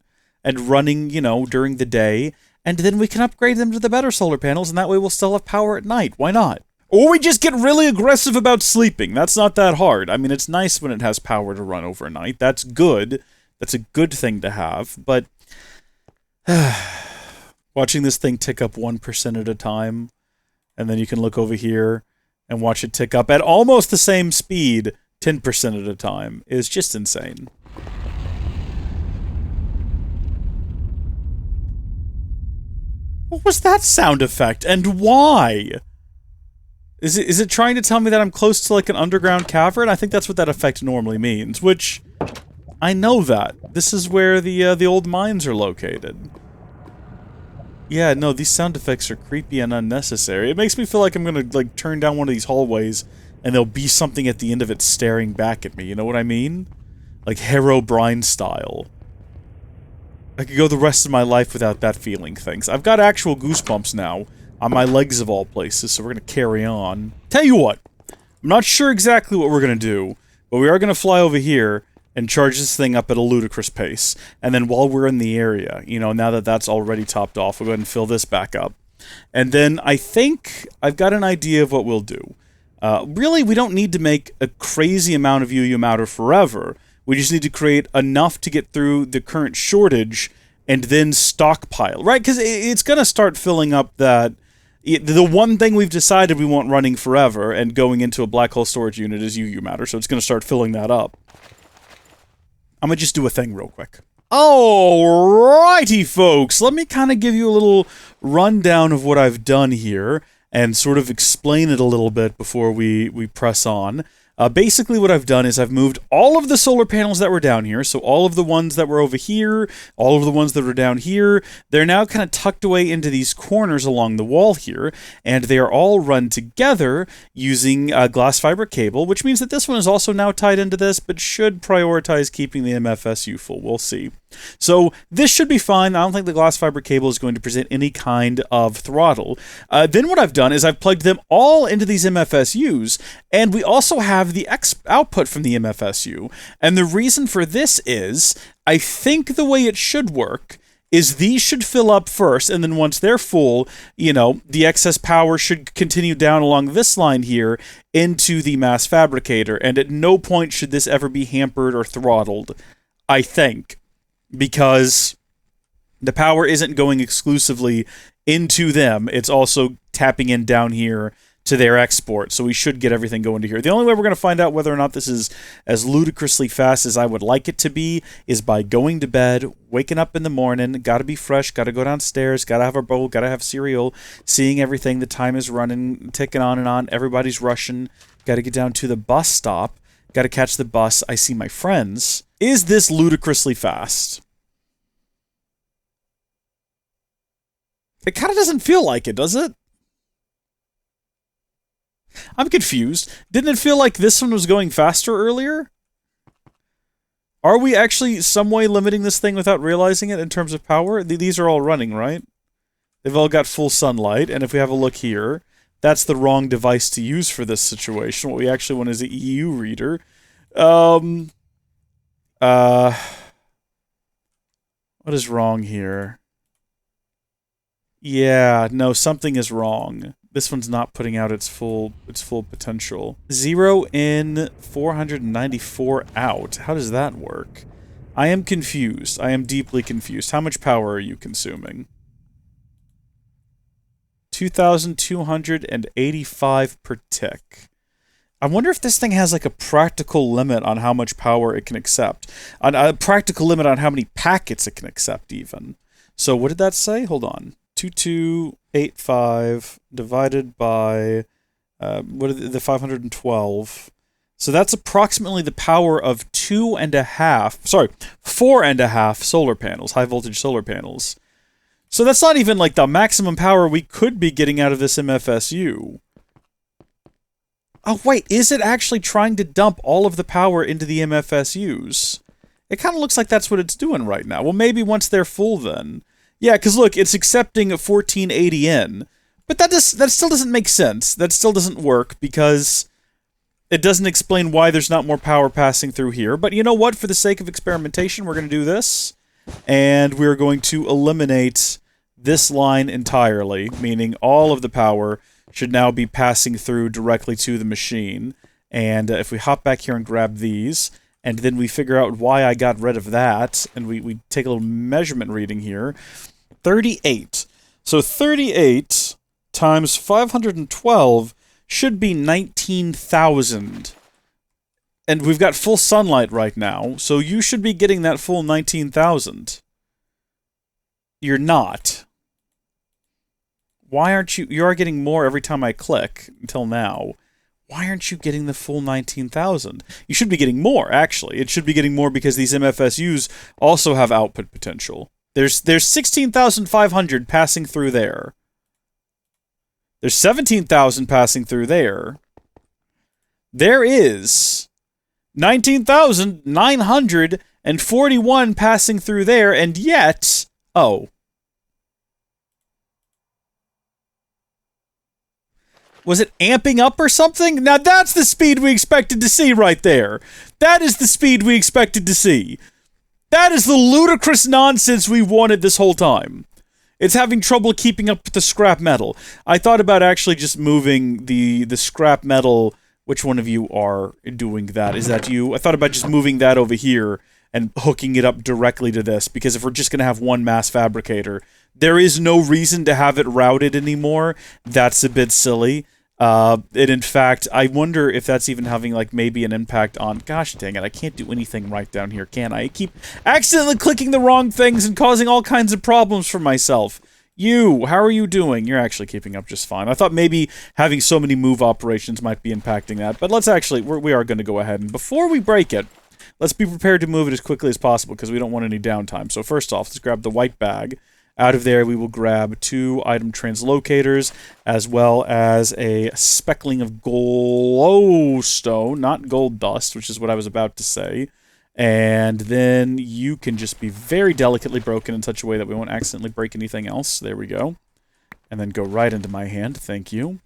[SPEAKER 1] and running, you know, during the day. And then we can upgrade them to the better solar panels, and that way we'll still have power at night. Why not? Or we just get really aggressive about sleeping. That's not that hard. I mean, it's nice when it has power to run overnight. That's good. That's a good thing to have. But watching this thing tick up 1% at a time, and then you can look over here and watch it tick up at almost the same speed, 10% at a time, is just insane. What was that sound effect, and why? Is it trying to tell me that I'm close to, like, an underground cavern? I think that's what that effect normally means, which... I know that. This is where the old mines are located. Yeah, no, these sound effects are creepy and unnecessary. It makes me feel like I'm gonna, like, turn down one of these hallways, and there'll be something at the end of it staring back at me, you know what I mean? Like, Herobrine style. I could go the rest of my life without that feeling things. I've got actual goosebumps now, on my legs of all places, so we're gonna carry on. Tell you what, I'm not sure exactly what we're gonna do, but we are gonna fly over here and charge this thing up at a ludicrous pace. And then while we're in the area, you know, now that that's already topped off, we'll go ahead and fill this back up. And then I think I've got an idea of what we'll do. Really, we don't need to make a crazy amount of UU matter forever. We just need to create enough to get through the current shortage and then stockpile, right? Because it's going to start filling up that... The one thing we've decided we want running forever and going into a black hole storage unit is UU matter, so it's going to start filling that up. I'm going to just do a thing real quick. Alrighty, folks. Let me kind of give you a little rundown of what I've done here and sort of explain it a little bit before we press on. Basically what I've done is I've moved all of the solar panels that were down here, so all of the ones that were over here, all of the ones that were down here, they're now kind of tucked away into these corners along the wall here, and they are all run together using glass fiber cable, which means that this one is also now tied into this, but should prioritize keeping the MFSU full. We'll see. So this should be fine. I don't think the glass fiber cable is going to present any kind of throttle. Then what I've done is I've plugged them all into these MFSUs, and we also have the output from the MFSU. And the reason for this is, I think the way it should work is these should fill up first, and then once they're full, you know, the excess power should continue down along this line here into the mass fabricator, and at no point should this ever be hampered or throttled, I think, because the power isn't going exclusively into them, it's also tapping in down here to their export, so we should get everything going to here. The only way we're going to find out whether or not this is as ludicrously fast as I would like it to be is by going to bed, waking up in the morning, gotta be fresh, gotta go downstairs, gotta have our bowl, gotta have cereal, seeing everything, the time is running, ticking on and on, everybody's rushing, gotta get down to the bus stop, gotta catch the bus, I see my friends. Is this ludicrously fast? It kind of doesn't feel like it, does it? I'm confused. Didn't it feel like this one was going faster earlier? Are we actually some way limiting this thing without realizing it in terms of power? These are all running, right? They've all got full sunlight, and if we have a look here, that's the wrong device to use for this situation. What we actually want is an EU reader. What is wrong here? Yeah, no, something is wrong. This one's not putting out its full potential. 0 in, 494 out. How does that work? I am confused. I am deeply confused. How much power are you consuming? 2,285 per tick. I wonder if this thing has like a practical limit on how much power it can accept. A practical limit on how many packets it can accept even. So what did that say? Hold on. 2285 divided by what are the 512. So that's approximately the power of 4.5 solar panels, high voltage solar panels. So that's not even like the maximum power we could be getting out of this MFSU. Oh wait, is it actually trying to dump all of the power into the MFSUs? It kind of looks like that's what it's doing right now. Well, maybe once they're full then. Yeah, because look, it's accepting a 1480N, but that still doesn't make sense. That still doesn't work because it doesn't explain why there's not more power passing through here. But you know what? For the sake of experimentation, we're going to do this, and we're going to eliminate this line entirely, meaning all of the power should now be passing through directly to the machine. And if we hop back here and grab these, and then we figure out why I got rid of that, and we take a little measurement reading here. 38. So 38 times 512 should be 19,000. And we've got full sunlight right now, so you should be getting that full 19,000. You're not. Why aren't you... You are getting more every time I click, until now. Why aren't you getting the full 19,000? You should be getting more, actually. It should be getting more because these MFSUs also have output potential. There's 16,500 passing through there. There's 17,000 passing through there. There is 19,941 passing through there, and yet... Oh. Was it amping up or something? Now that's the speed we expected to see right there. That is the speed we expected to see. That is the ludicrous nonsense we wanted this whole time. It's having trouble keeping up with the scrap metal. I thought about actually just moving the scrap metal. Which one of you are doing that? Is that you? I thought about just moving that over here and hooking it up directly to this, because if we're just going to have one mass fabricator, there is no reason to have it routed anymore. That's a bit silly. And in fact, I wonder if that's even having, like, maybe an impact on... Gosh dang it, I can't do anything right down here, can I? I keep accidentally clicking the wrong things and causing all kinds of problems for myself. You, how are you doing? You're actually keeping up just fine. I thought maybe having so many move operations might be impacting that, but let's actually... We are going to go ahead, and before we break it, let's be prepared to move it as quickly as possible, because we don't want any downtime. So first off, let's grab the white bag. Out of there, we will grab 2 item translocators, as well as a speckling of glowstone, not gold dust, which is what I was about to say. And then you can just be very delicately broken in such a way that we won't accidentally break anything else. There we go. And then go right into my hand. Thank you.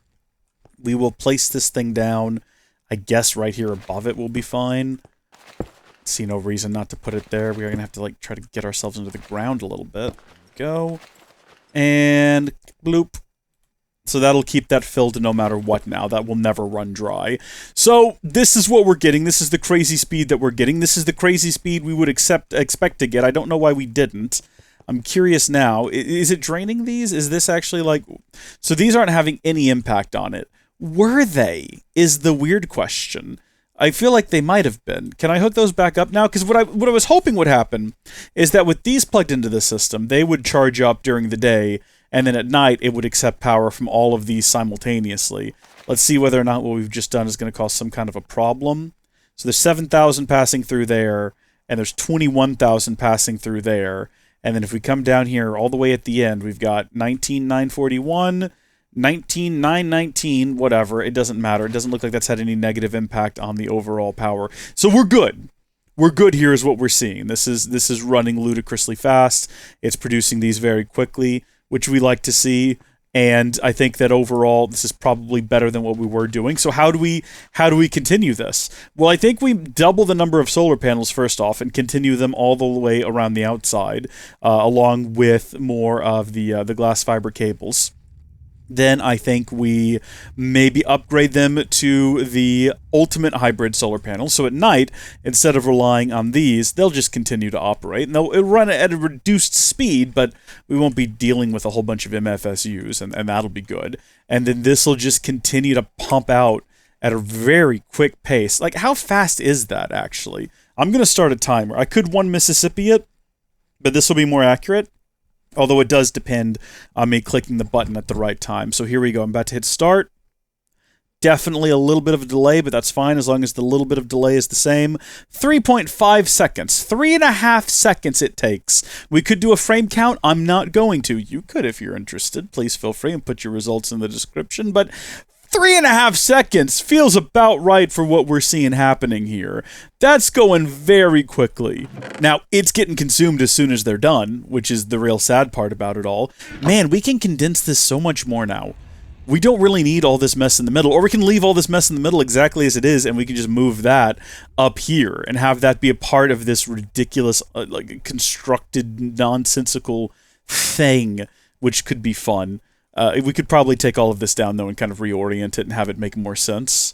[SPEAKER 1] We will place this thing down, I guess right here above it will be fine. See no reason not to put it there. We are going to have to, like, try to get ourselves into the ground a little bit. Go. And bloop. So that'll keep that filled no matter what now. That will never run dry. So this is what we're getting. This is the crazy speed that we're getting. This is the crazy speed we would expect to get. I don't know why we didn't. I'm curious now. Is it draining these? Is this actually like... So these aren't having any impact on it. Were they? Is the weird question. I feel like they might have been. Can I hook those back up now? Because what I was hoping would happen is that with these plugged into the system, they would charge up during the day, and then at night it would accept power from all of these simultaneously. Let's see whether or not what we've just done is going to cause some kind of a problem. So there's 7,000 passing through there, and there's 21,000 passing through there. And then if we come down here all the way at the end, we've got 19,941... 19,919, whatever, it doesn't matter. It doesn't look like that's had any negative impact on the overall power. So we're good. we're good here is what we're seeing. This is running ludicrously fast. It's producing these very quickly, which we like to see. And I think that overall, this is probably better than what we were doing. So how do we continue this? Well, I think we double the number of solar panels first off, and continue them all the way around the outside, along with more of the glass fiber cables. Then I think we maybe upgrade them to the ultimate hybrid solar panels. So at night, instead of relying on these, they'll just continue to operate. And they'll run at a reduced speed, but we won't be dealing with a whole bunch of MFSUs, and that'll be good. And then this will just continue to pump out at a very quick pace. Like, how fast is that, actually? I'm going to start a timer. I could one Mississippi it, but this will be more accurate. Although it does depend on me clicking the button at the right time. So here we go. I'm about to hit start. Definitely a little bit of a delay, but that's fine as long as the little bit of delay is the same. 3.5 seconds. 3.5 seconds it takes. We could do a frame count. I'm not going to. You could if you're interested. Please feel free and put your results in the description. But 3.5 seconds feels about right for what we're seeing happening here. That's going very quickly. Now, it's getting consumed as soon as they're done, which is the real sad part about it all. Man, we can condense this so much more now. We don't really need all this mess in the middle, or we can leave all this mess in the middle exactly as it is, and we can just move that up here and have that be a part of this ridiculous, like, constructed, nonsensical thing, which could be fun. We could probably take all of this down, though, and kind of reorient it and have it make more sense.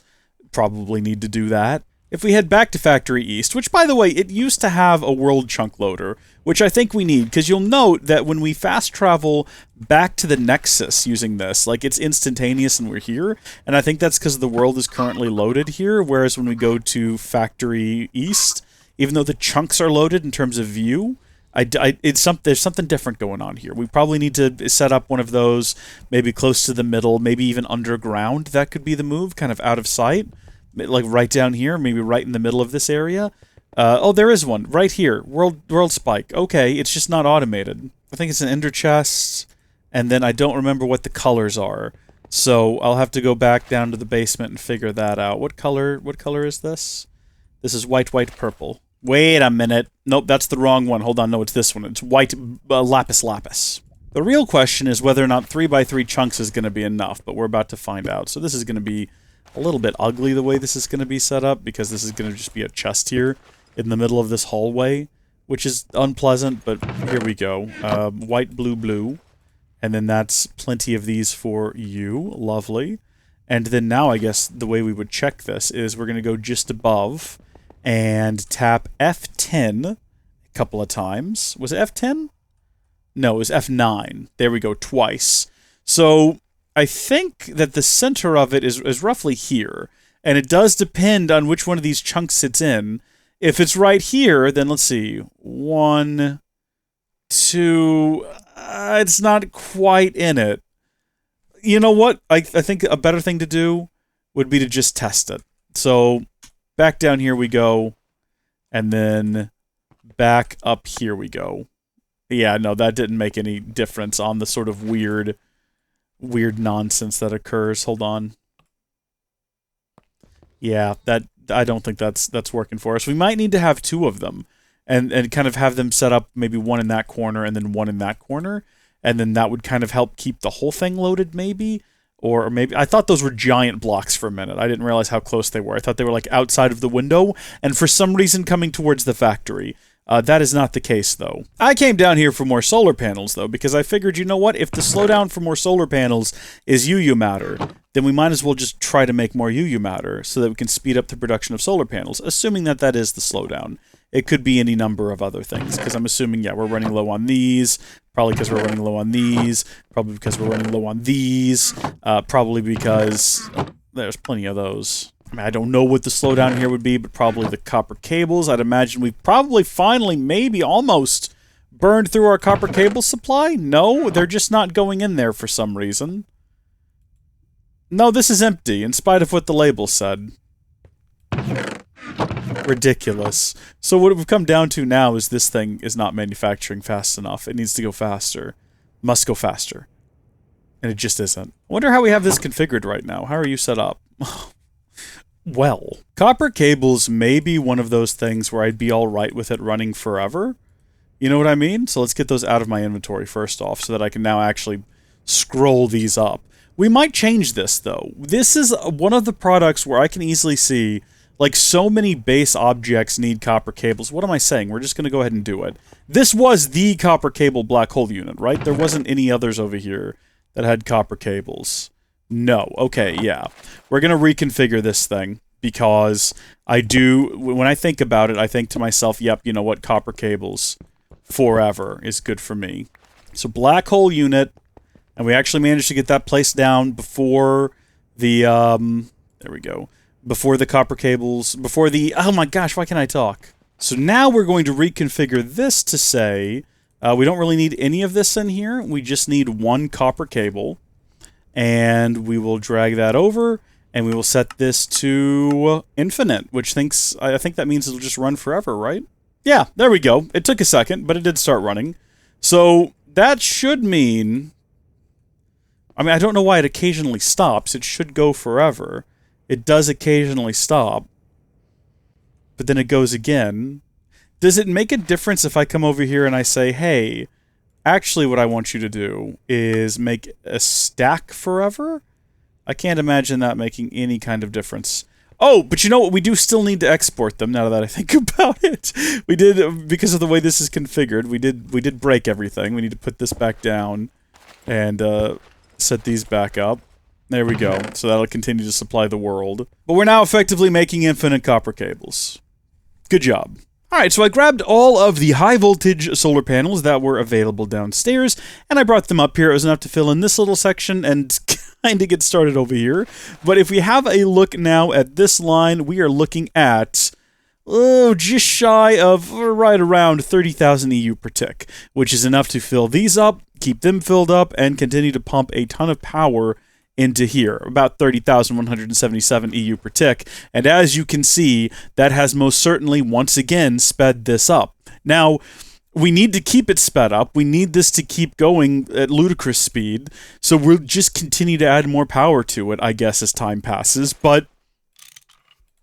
[SPEAKER 1] Probably need to do that. If we head back to Factory East, which, by the way, it used to have a world chunk loader, which I think we need, because you'll note that when we fast travel back to the Nexus using this, like, it's instantaneous and we're here, and I think that's because the world is currently loaded here, whereas when we go to Factory East, even though the chunks are loaded in terms of view, there's something different going on here. We probably need to set up one of those, maybe close to the middle, maybe even underground. That could be the move, kind of out of sight, like right down here, maybe right in the middle of this area. Oh, there is one right here. World spike. Okay, it's just not automated. I think it's an ender chest, and then I don't remember what the colors are. So I'll have to go back down to the basement and figure that out. What color is this? This is white, purple. Wait a minute. Nope, that's the wrong one. Hold on, no, it's this one. It's white lapis. The real question is whether or not 3x3 chunks is going to be enough, but we're about to find out. So this is going to be a little bit ugly the way this is going to be set up, because this is going to just be a chest here in the middle of this hallway, which is unpleasant, but here we go. White, blue, and then that's plenty of these for you. Lovely. And then now I guess the way we would check this is we're going to go just above and tap F10 a couple of times. Was it F10? No, it was F9. There we go, twice. So I think that the center of it is roughly here, and it does depend on which one of these chunks it's in. If it's right here, then let's see. 1, 2... it's not quite in it. You know what? I think a better thing to do would be to just test it. So back down here we go, and then back up here we go. Yeah, no, that didn't make any difference on the sort of weird nonsense that occurs. Hold on. Yeah, I don't think that's working for us. We might need to have two of them, and kind of have them set up, maybe one in that corner and then one in that corner, and then that would kind of help keep the whole thing loaded, maybe. Or maybe, I thought those were giant blocks for a minute. I didn't realize how close they were. I thought they were like outside of the window, and for some reason coming towards the factory. That is not the case, though. I came down here for more solar panels, though, because I figured, you know what? If the slowdown for more solar panels is UU matter, then we might as well just try to make more UU matter so that we can speed up the production of solar panels, assuming that that is the slowdown. It could be any number of other things, because I'm assuming, yeah, we're running low on these, probably because we're running low on these, probably because we're running low on these, probably because there's plenty of those. I mean, I don't know what the slowdown here would be, but probably the copper cables. I'd imagine we've probably finally, maybe almost burned through our copper cable supply. No, they're just not going in there for some reason. No, this is empty, in spite of what the label said. Ridiculous. So what we've come down to now is this thing is not manufacturing fast enough. It needs to go faster. Must go faster. And it just isn't. I wonder how we have this configured right now. How are you set up? Well, copper cables may be one of those things where I'd be all right with it running forever. You know what I mean? So let's get those out of my inventory first off so that I can now actually scroll these up. We might change this, though. This is one of the products where I can easily see, like, so many base objects need copper cables. What am I saying? We're just going to go ahead and do it. This was the copper cable black hole unit, right? There wasn't any others over here that had copper cables. No. Okay, yeah. We're going to reconfigure this thing because I do, when I think about it, I think to myself, yep, you know what, copper cables forever is good for me. So black hole unit, and we actually managed to get that placed down before the, there we go, before the copper cables, before the, oh my gosh, why can't I talk? So now we're going to reconfigure this to say, we don't really need any of this in here, we just need one copper cable. And we will drag that over, and we will set this to infinite, which I think that means it'll just run forever, right? Yeah, there we go. It took a second, but it did start running. So that should mean, I mean, I don't know why it occasionally stops. It should go forever. It does occasionally stop, but then it goes again. Does it make a difference if I come over here and I say, hey, actually, what I want you to do is make a stack forever? I can't imagine that making any kind of difference. Oh, but you know what? We do still need to export them, now that I think about it. We did, because of the way this is configured, we did break everything. We need to put this back down and set these back up. There we go. So that'll continue to supply the world. But we're now effectively making infinite copper cables. Good job. Alright, so I grabbed all of the high voltage solar panels that were available downstairs, and I brought them up here. It was enough to fill in this little section and kind of get started over here. But if we have a look now at this line, we are looking at, oh, just shy of right around 30,000 EU per tick, which is enough to fill these up, keep them filled up, and continue to pump a ton of power into here, about 30,177 EU per tick, and as you can see, that has most certainly once again sped this up. Now, we need to keep it sped up, we need this to keep going at ludicrous speed, so we'll just continue to add more power to it, I guess, as time passes, but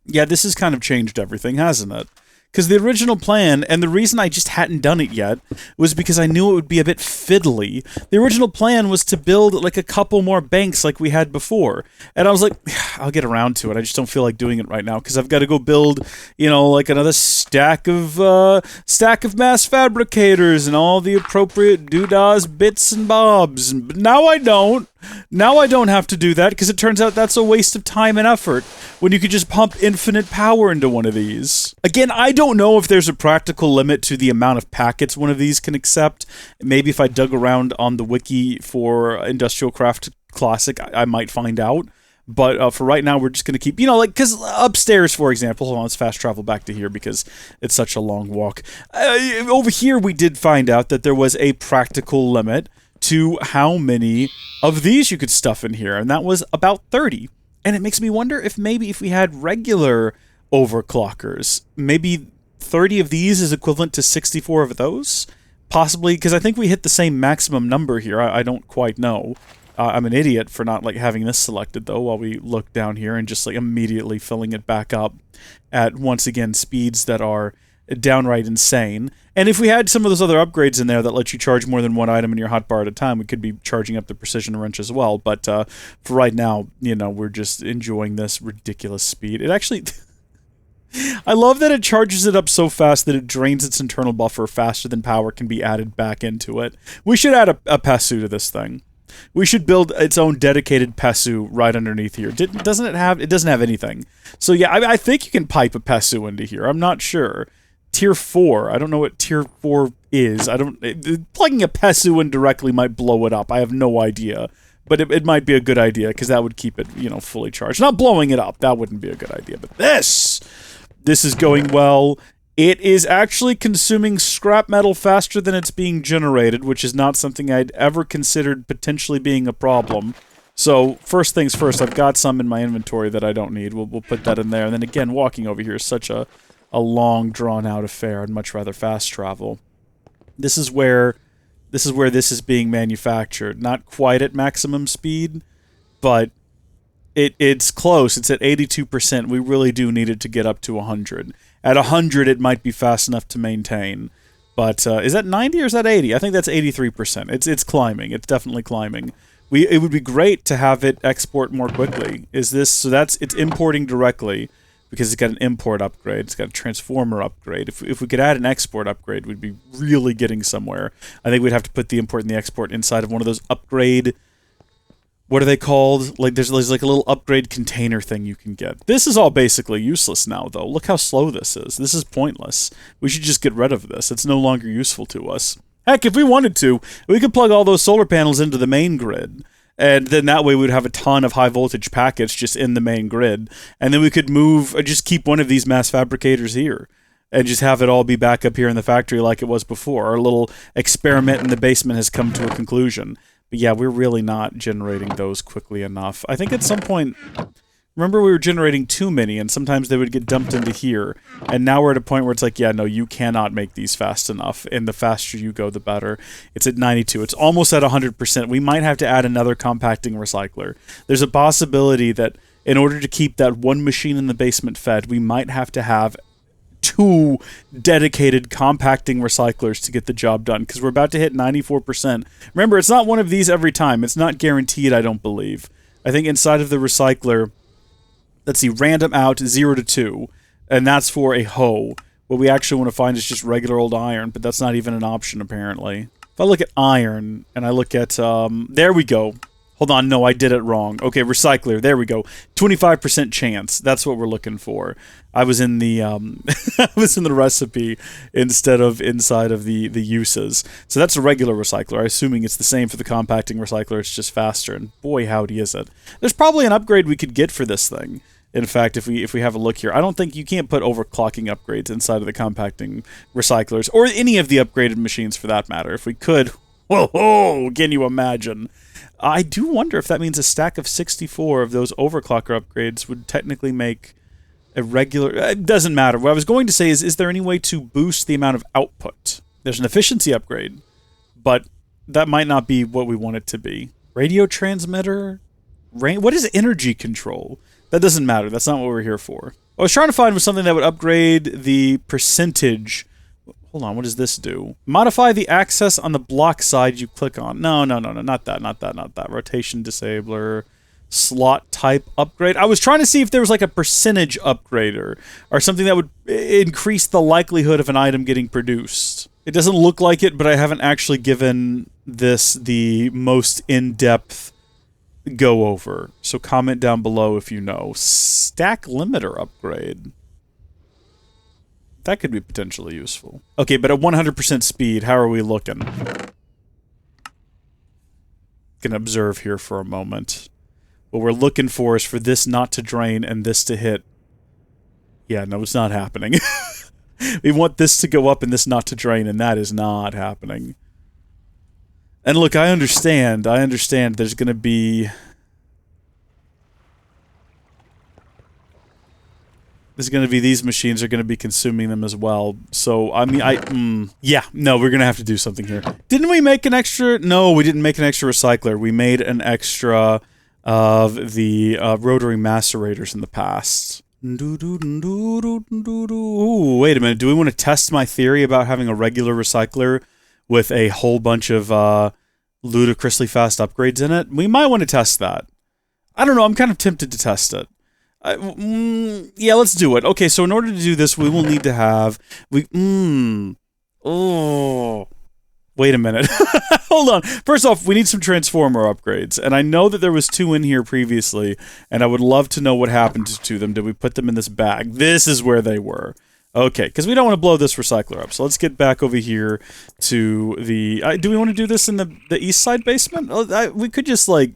[SPEAKER 1] yeah, this has kind of changed everything, hasn't it? Because the original plan, and the reason I just hadn't done it yet, was because I knew it would be a bit fiddly. The original plan was to build, like, a couple more banks like we had before. And I was like, I'll get around to it. I just don't feel like doing it right now, because I've got to go build, you know, like another stack of mass fabricators and all the appropriate doodahs, bits, and bobs. But now I don't. Now I don't have to do that, because it turns out that's a waste of time and effort when you could just pump infinite power into one of these. Again, I don't know if there's a practical limit to the amount of packets one of these can accept. Maybe if I dug around on the wiki for Industrial Craft Classic, I might find out. But for right now, we're just going to keep, you know, like, because upstairs, for example, hold on, let's fast travel back to here because it's such a long walk. Over here, we did find out that there was a practical limit to how many of these you could stuff in here, and that was about 30. And it makes me wonder if maybe if we had regular overclockers, maybe 30 of these is equivalent to 64 of those? Possibly, because I think we hit the same maximum number here. I don't quite know. I'm an idiot for not, like, having this selected, though, while we look down here and just, like, immediately filling it back up at, once again, speeds that are downright insane. And if we had some of those other upgrades in there that let you charge more than one item in your hotbar at a time, we could be charging up the precision wrench as well. But for right now, you know, we're just enjoying this ridiculous speed. It actually... I love that it charges it up so fast that it drains its internal buffer faster than power can be added back into it. We should add a PESU to this thing. We should build its own dedicated PESU right underneath here. Doesn't it have... It doesn't have anything. So yeah, I think you can pipe a PESU into here. I'm not sure. Tier 4. I don't know what Tier 4 is. Plugging a PESU in directly might blow it up. I have no idea. But it might be a good idea, because that would keep it, you know, fully charged. Not blowing it up. That wouldn't be a good idea. But this is going well. It is actually consuming scrap metal faster than it's being generated, which is not something I'd ever considered potentially being a problem. So, first things first, I've got some in my inventory that I don't need. We'll put that in there. And then again, walking over here is such a long, drawn-out affair. I'd much rather fast travel. This is where this is being manufactured. Not quite at maximum speed, but It's close. It's at 82%. We really do need it to get up to 100. At 100, it might be fast enough to maintain. But is that 90 or is that 80? I think that's 83%. It's climbing. It's definitely climbing. It would be great to have it export more quickly. It's importing directly because it's got an import upgrade. It's got a transformer upgrade. If we could add an export upgrade, we'd be really getting somewhere. I think we'd have to put the import and the export inside of one of those upgrade. What are they called? Like there's like a little upgrade container thing you can get. This is all basically useless now, though. Look how slow this is. This is pointless. We should just get rid of this. It's no longer useful to us. Heck, if we wanted to, we could plug all those solar panels into the main grid. And then that way we'd have a ton of high voltage packets just in the main grid. And then we could just keep one of these mass fabricators here. And just have it all be back up here in the factory like it was before. Our little experiment in the basement has come to a conclusion. But yeah, we're really not generating those quickly enough. I think at some point, remember we were generating too many, and sometimes they would get dumped into here. And now we're at a point where it's like, yeah, no, you cannot make these fast enough. And the faster you go, the better. It's at 92. It's almost at 100%. We might have to add another compacting recycler. There's a possibility that in order to keep that one machine in the basement fed, we might have to have 2 dedicated compacting recyclers to get the job done, because we're about to hit 94%. Remember, it's not one of these every time. It's not guaranteed, I don't believe. I think inside of the recycler, let's see, random out 0 to 2, and that's for a hoe. What we actually want to find is just regular old iron, but that's not even an option, apparently. If I look at iron, and I look at, there we go. Hold on, no, I did it wrong. Okay, recycler, there we go. 25% chance. That's what we're looking for. I was in the I was in the recipe instead of inside of the uses. So that's a regular recycler. I'm assuming it's the same for the compacting recycler. It's just faster. And boy, howdy is it. There's probably an upgrade we could get for this thing. In fact, if we have a look here, I don't think you can't put overclocking upgrades inside of the compacting recyclers or any of the upgraded machines for that matter. If we could, whoa, can you imagine? I do wonder if that means a stack of 64 of those overclocker upgrades would technically make a regular... It doesn't matter. What I was going to say is there any way to boost the amount of output? There's an efficiency upgrade, but that might not be what we want it to be. Radio transmitter? What is energy control? That doesn't matter. That's not what we're here for. What I was trying to find was something that would upgrade the percentage... Hold on, what does this do? Modify the access on the block side you click on. No, not that. Rotation disabler, slot type upgrade. I was trying to see if there was like a percentage upgrader or something that would increase the likelihood of an item getting produced. It doesn't look like it, but I haven't actually given this the most in-depth go over. So comment down below if you know. Stack limiter upgrade. That could be potentially useful. Okay, but at 100% speed, how are we looking? Can observe here for a moment. What we're looking for is for this not to drain and this to hit. Yeah, no, it's not happening. We want this to go up and this not to drain, and that is not happening. And look, I understand there's going to be... these machines are going to be consuming them as well. So, I mean, yeah, no, we're going to have to do something here. Didn't we make an extra? No, we didn't make an extra recycler. We made an extra of the rotary macerators in the past. Ooh, wait a minute. Do we want to test my theory about having a regular recycler with a whole bunch of ludicrously fast upgrades in it? We might want to test that. I don't know. I'm kind of tempted to test it. Yeah, let's do it. Okay, so in order to do this, we will need to have... Oh... Wait a minute. Hold on. First off, we need some transformer upgrades. And I know that there was 2 in here previously, and I would love to know what happened to them. Did we put them in this bag? This is where they were. Okay, because we don't want to blow this recycler up. So let's get back over here to the... do we want to do this in the east side basement? We could just, like...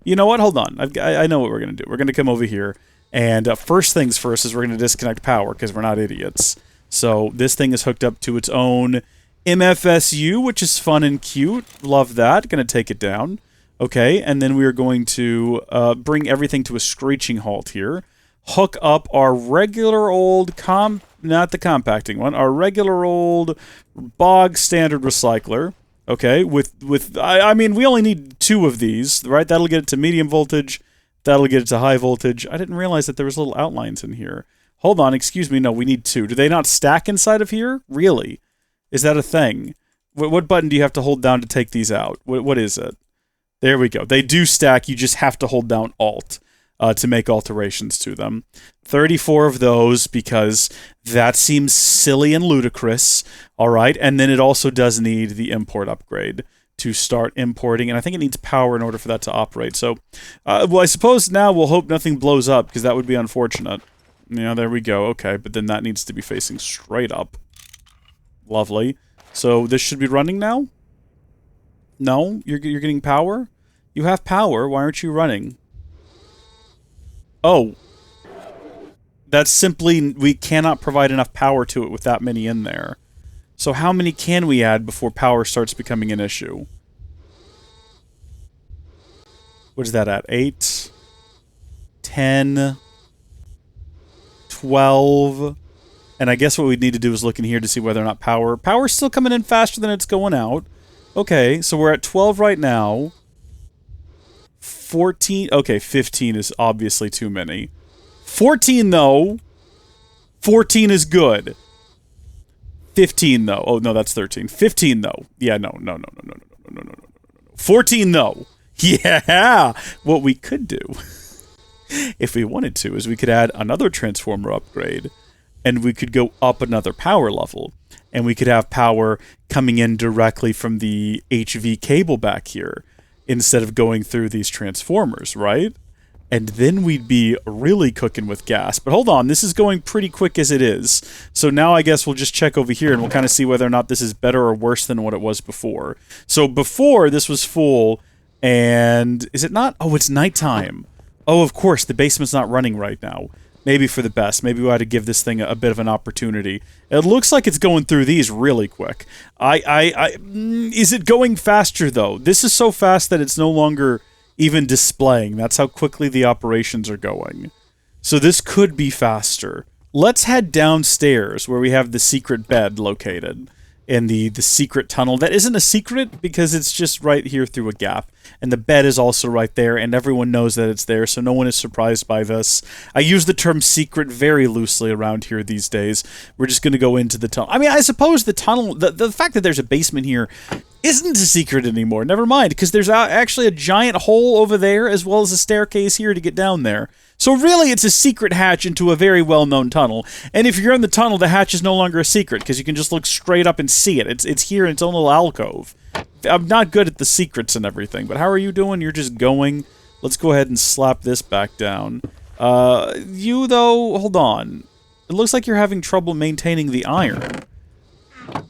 [SPEAKER 1] You know what? Hold on. I know what we're going to do. We're going to come over here, and first things first is we're going to disconnect power, because we're not idiots. So this thing is hooked up to its own MFSU, which is fun and cute. Love that. Going to take it down. Okay, and then we are going to bring everything to a screeching halt here. Hook up our regular old not the compacting one, our regular old bog standard recycler. Okay, I mean, we only need 2 of these, right? That'll get it to medium voltage. That'll get it to high voltage. I didn't realize that there was little outlines in here. Hold on, excuse me. No, we need 2. Do they not stack inside of here? Really? Is that a thing? What button do you have to hold down to take these out? What is it? There we go. They do stack. You just have to hold down Alt to make alterations to them. 34 of those because that seems silly and ludicrous. All right. And then it also does need the import upgrade to start importing. And I think it needs power in order for that to operate. So, well, I suppose now we'll hope nothing blows up because that would be unfortunate. Yeah, there we go. Okay. But then that needs to be facing straight up. Lovely. So this should be running now? No? You're getting power? You have power. Why aren't you running? Oh. That's simply, we cannot provide enough power to it with that many in there. So how many can we add before power starts becoming an issue? What is that at? 8? 10? 12? And I guess what we'd need to do is look in here to see whether or not power's still coming in faster than it's going out. Okay, so we're at 12 right now. 14. Okay, 15 is obviously too many. 14, though. 14 is good. 15, though. Oh, no, that's 13. 15, though. Yeah, no. 14, though. Yeah! What we could do, if we wanted to, is we could add another transformer upgrade. And we could go up another power level. And we could have power coming in directly from the HV cable back here. Instead of going through these transformers, right? And then we'd be really cooking with gas. But hold on, this is going pretty quick as it is. So now I guess we'll just check over here and we'll kind of see whether or not this is better or worse than what it was before. So before, this was full. And is it not? Oh, it's nighttime. Oh, of course, the basement's not running right now. Maybe for the best. Maybe we ought to give this thing a bit of an opportunity. It looks like it's going through these really quick. Is it going faster, though? This is so fast that it's no longer even displaying. That's how quickly the operations are going. So this could be faster. Let's head downstairs where we have the secret bed located. In the secret tunnel. That isn't a secret because it's just right here through a gap. And the bed is also right there, and everyone knows that it's there, so no one is surprised by this. I use the term secret very loosely around here these days. We're just going to go into the tunnel. I mean, I suppose the tunnel, the fact that there's a basement here isn't a secret anymore. Never mind, because there's actually a giant hole over there, as well as a staircase here to get down there. So really, it's a secret hatch into a very well-known tunnel. And if you're in the tunnel, the hatch is no longer a secret, because you can just look straight up and see it. It's here in its own little alcove. I'm not good at the secrets and everything, but how are you doing? You're just going. Let's go ahead and slap this back down. You, though, hold on. It looks like you're having trouble maintaining the iron.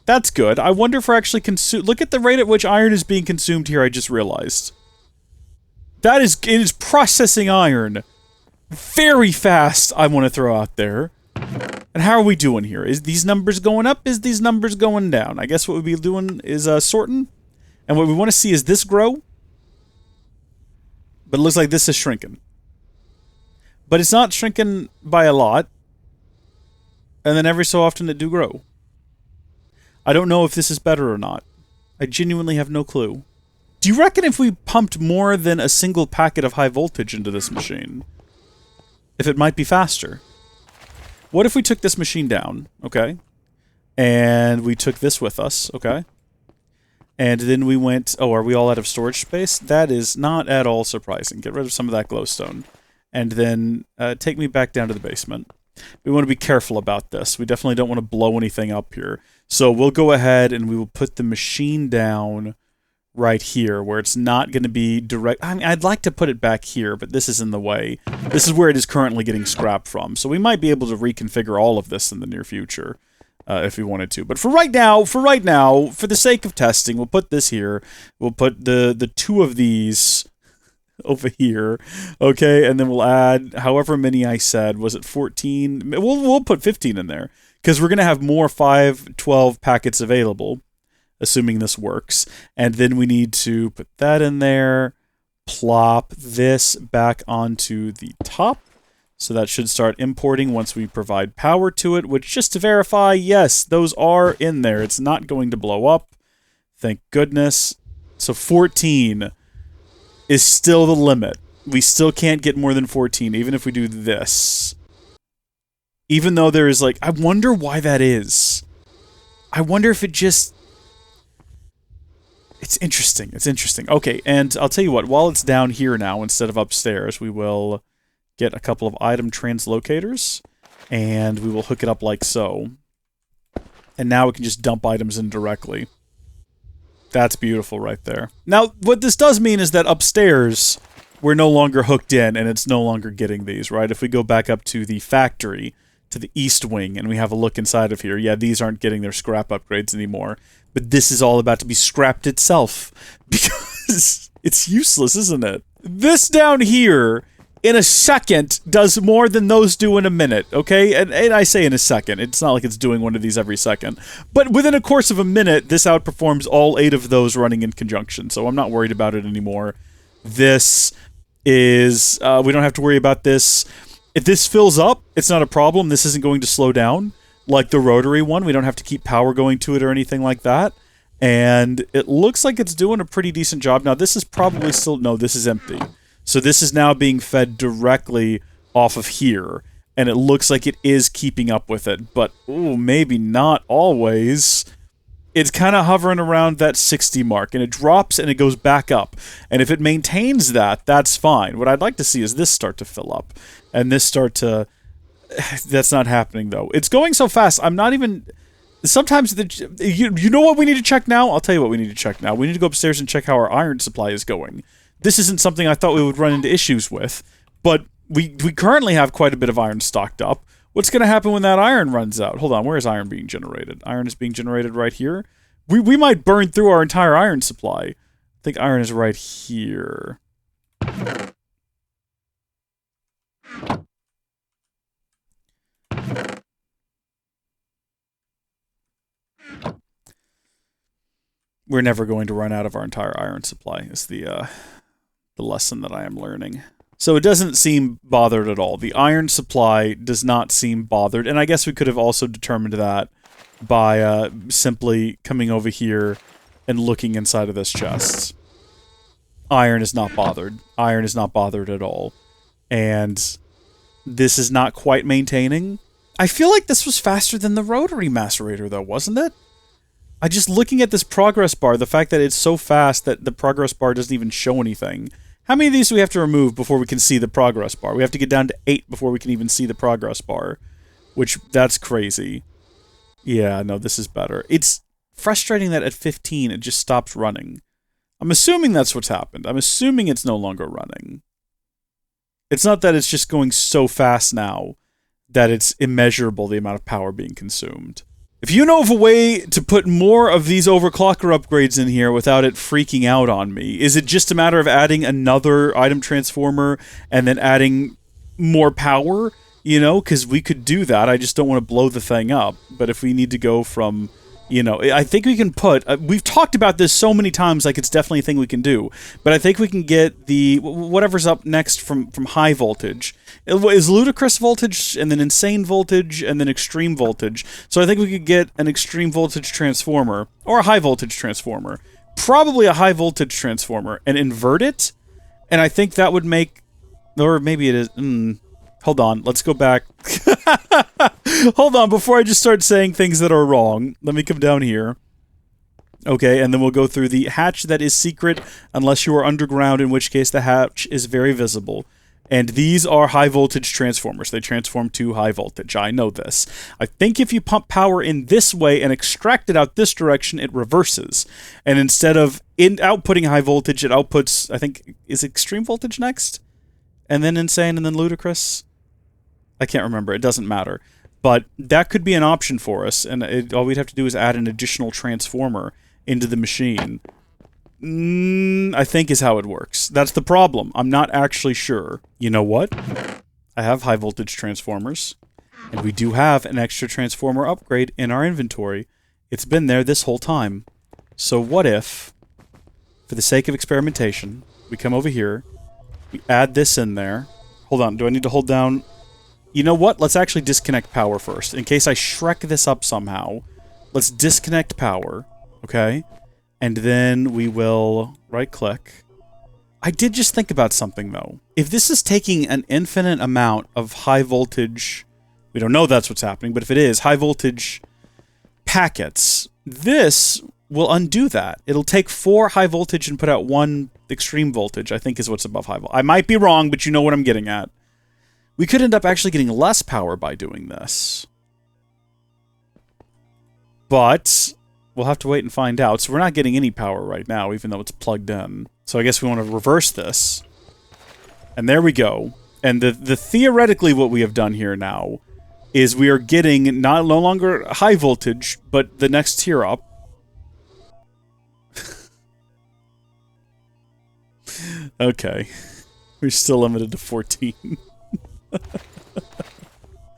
[SPEAKER 1] That's good. I wonder if we're actually look at the rate at which iron is being consumed here, I just realized. It is processing iron. Very fast, I want to throw out there. And how are we doing here? Is these numbers going up? Is these numbers going down? I guess what we'd be doing is sorting. And what we want to see is this grow. But it looks like this is shrinking. But it's not shrinking by a lot. And then every so often it do grow. I don't know if this is better or not. I genuinely have no clue. Do you reckon if we pumped more than a single packet of high voltage into this machine, if it might be faster? What if we took this machine down, okay? And we took this with us, okay? And then we went... Oh, are we all out of storage space? That is not at all surprising. Get rid of some of that glowstone. And then take me back down to the basement. We want to be careful about this. We definitely don't want to blow anything up here. So we'll go ahead and we will put the machine down right here, where it's not going to be direct... I mean, I'd like to put it back here, but this is in the way. This is where it is currently getting scrapped from. So we might be able to reconfigure all of this in the near future, if we wanted to. But for right now, for the sake of testing, we'll put this here. We'll put the two of these over here, okay? And then we'll add however many I said. Was it 14? We'll put 15 in there, because we're going to have more 512 packets available, assuming this works. And then we need to put that in there, plop this back onto the top. So that should start importing once we provide power to it, which, just to verify, yes, those are in there. It's not going to blow up. Thank goodness. So 14 is still the limit. We still can't get more than 14, even if we do this. Even though there is, like... I wonder why that is. I wonder if it just... It's interesting. It's interesting. Okay, and I'll tell you what. While it's down here now, instead of upstairs, we will get a couple of item translocators, and we will hook it up like so. And now we can just dump items in directly. That's beautiful right there. Now, what this does mean is that upstairs, we're no longer hooked in, and it's no longer getting these, right? If we go back up to the factory, to the east wing, and we have a look inside of here, yeah, these aren't getting their scrap upgrades anymore. But this is all about to be scrapped itself, because it's useless, isn't it? This down here, in a second, does more than those do in a minute, okay? And I say in a second. It's not like it's doing one of these every second. But within a course of a minute, this outperforms all 8 of those running in conjunction, so I'm not worried about it anymore. This is... we don't have to worry about this. If this fills up, it's not a problem. This isn't going to slow down like the rotary one. We don't have to keep power going to it or anything like that. And it looks like it's doing a pretty decent job. Now, this is probably still... No, this is empty. So this is now being fed directly off of here. And it looks like it is keeping up with it. But, ooh, maybe not always. It's kind of hovering around that 60 mark. And it drops and it goes back up. And if it maintains that, that's fine. What I'd like to see is this start to fill up. And this start to... That's not happening, though. It's going so fast, I'm not even... Sometimes, you know what we need to check now? I'll tell you what we need to check now. We need to go upstairs and check how our iron supply is going. This isn't something I thought we would run into issues with, but we currently have quite a bit of iron stocked up. What's going to happen when that iron runs out? Hold on, where is iron being generated? Iron is being generated right here. We might burn through our entire iron supply. I think iron is right here. We're never going to run out of our entire iron supply, is the lesson that I am learning. So it doesn't seem bothered at all. The iron supply does not seem bothered, and I guess we could have also determined that by simply coming over here and looking inside of this chest. Iron is not bothered. Iron is not bothered at all. And this is not quite maintaining. I feel like this was faster than the rotary macerator, though, wasn't it? I just looking at this progress bar, the fact that it's so fast that the progress bar doesn't even show anything. How many of these do we have to remove before we can see the progress bar? We have to get down to 8 before we can even see the progress bar. Which, that's crazy. Yeah, no, this is better. It's frustrating that at 15 it just stops running. I'm assuming that's what's happened. I'm assuming it's no longer running. It's not that it's just going so fast now that it's immeasurable the amount of power being consumed. If you know of a way to put more of these overclocker upgrades in here without it freaking out on me, is it just a matter of adding another item transformer and then adding more power? You know, because we could do that. I just don't want to blow the thing up. But if we need to go from, you know, I think we can put... we've talked about this so many times, like it's definitely a thing we can do. But I think we can get the... whatever's up next from high voltage. Is ludicrous voltage, and then insane voltage, and then extreme voltage. So I think we could get an extreme voltage transformer, or a high voltage transformer. Probably a high voltage transformer, and invert it. And I think that would make... or maybe it is... Hold on, let's go back. Hold on, before I just start saying things that are wrong, let me come down here. Okay, and then we'll go through the hatch that is secret, unless you are underground, in which case the hatch is very visible. And these are high voltage transformers. They transform to high voltage. I know this. I think if you pump power in this way and extract it out this direction, it reverses. And instead of outputting high voltage, it outputs, I think, is extreme voltage next? And then insane, and then ludicrous? I can't remember. It doesn't matter. But that could be an option for us, and all we'd have to do is add an additional transformer into the machine. I think is how it works. That's the problem. I'm not actually sure. You know what? I have high voltage transformers, and we do have an extra transformer upgrade in our inventory. It's been there this whole time. So what if, for the sake of experimentation, we come over here, we add this in there. Hold on, do I need to hold down... You know what? Let's actually disconnect power first. In case I Shrek this up somehow, let's disconnect power, okay? And then we will right-click, I did just think about something, though. If this is taking an infinite amount of high voltage, we don't know that's what's happening, but if it is, high voltage packets, this will undo that. It'll take 4 high voltage and put out 1 extreme voltage, I think is what's above high voltage. I might be wrong, but you know what I'm getting at. We could end up actually getting less power by doing this. But we'll have to wait and find out. So we're not getting any power right now, even though it's plugged in. So I guess we want to reverse this. And there we go. And the theoretically what we have done here now is we are getting no longer high voltage, but the next tier up. Okay. We're still limited to 14.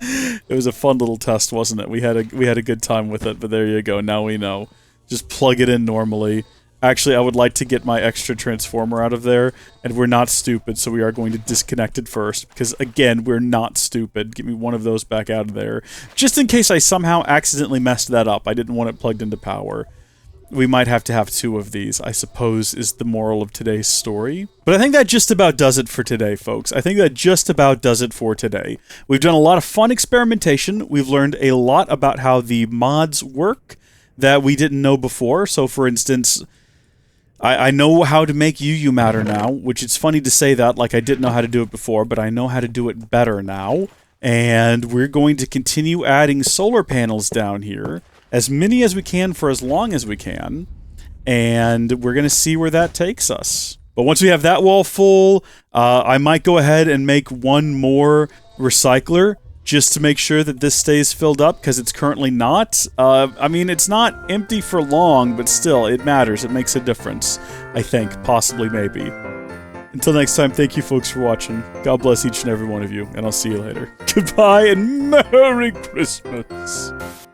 [SPEAKER 1] It was a fun little test, wasn't it? We had a good time with it, but there you go. Now we know. Just plug it in normally. Actually, I would like to get my extra transformer out of there, and we're not stupid, so we are going to disconnect it first, because, again, we're not stupid. Get me one of those back out of there. Just in case I somehow accidentally messed that up. I didn't want it plugged into power. We might have to have 2 of these, I suppose, is the moral of today's story. But I think that just about does it for today, folks. I think that just about does it for today. We've done a lot of fun experimentation. We've learned a lot about how the mods work that we didn't know before. So, for instance, I know how to make UU matter now, which it's funny to say that, like I didn't know how to do it before, but I know how to do it better now. And we're going to continue adding solar panels down here. As many as we can for as long as we can, and we're going to see where that takes us. But once we have that wall full, I might go ahead and make 1 more recycler, just to make sure that this stays filled up, because it's currently not. I mean, it's not empty for long, but still, it matters. It makes a difference, I think, possibly, maybe. Until next time, thank you folks for watching. God bless each and every one of you, and I'll see you later. Goodbye, and Merry Christmas!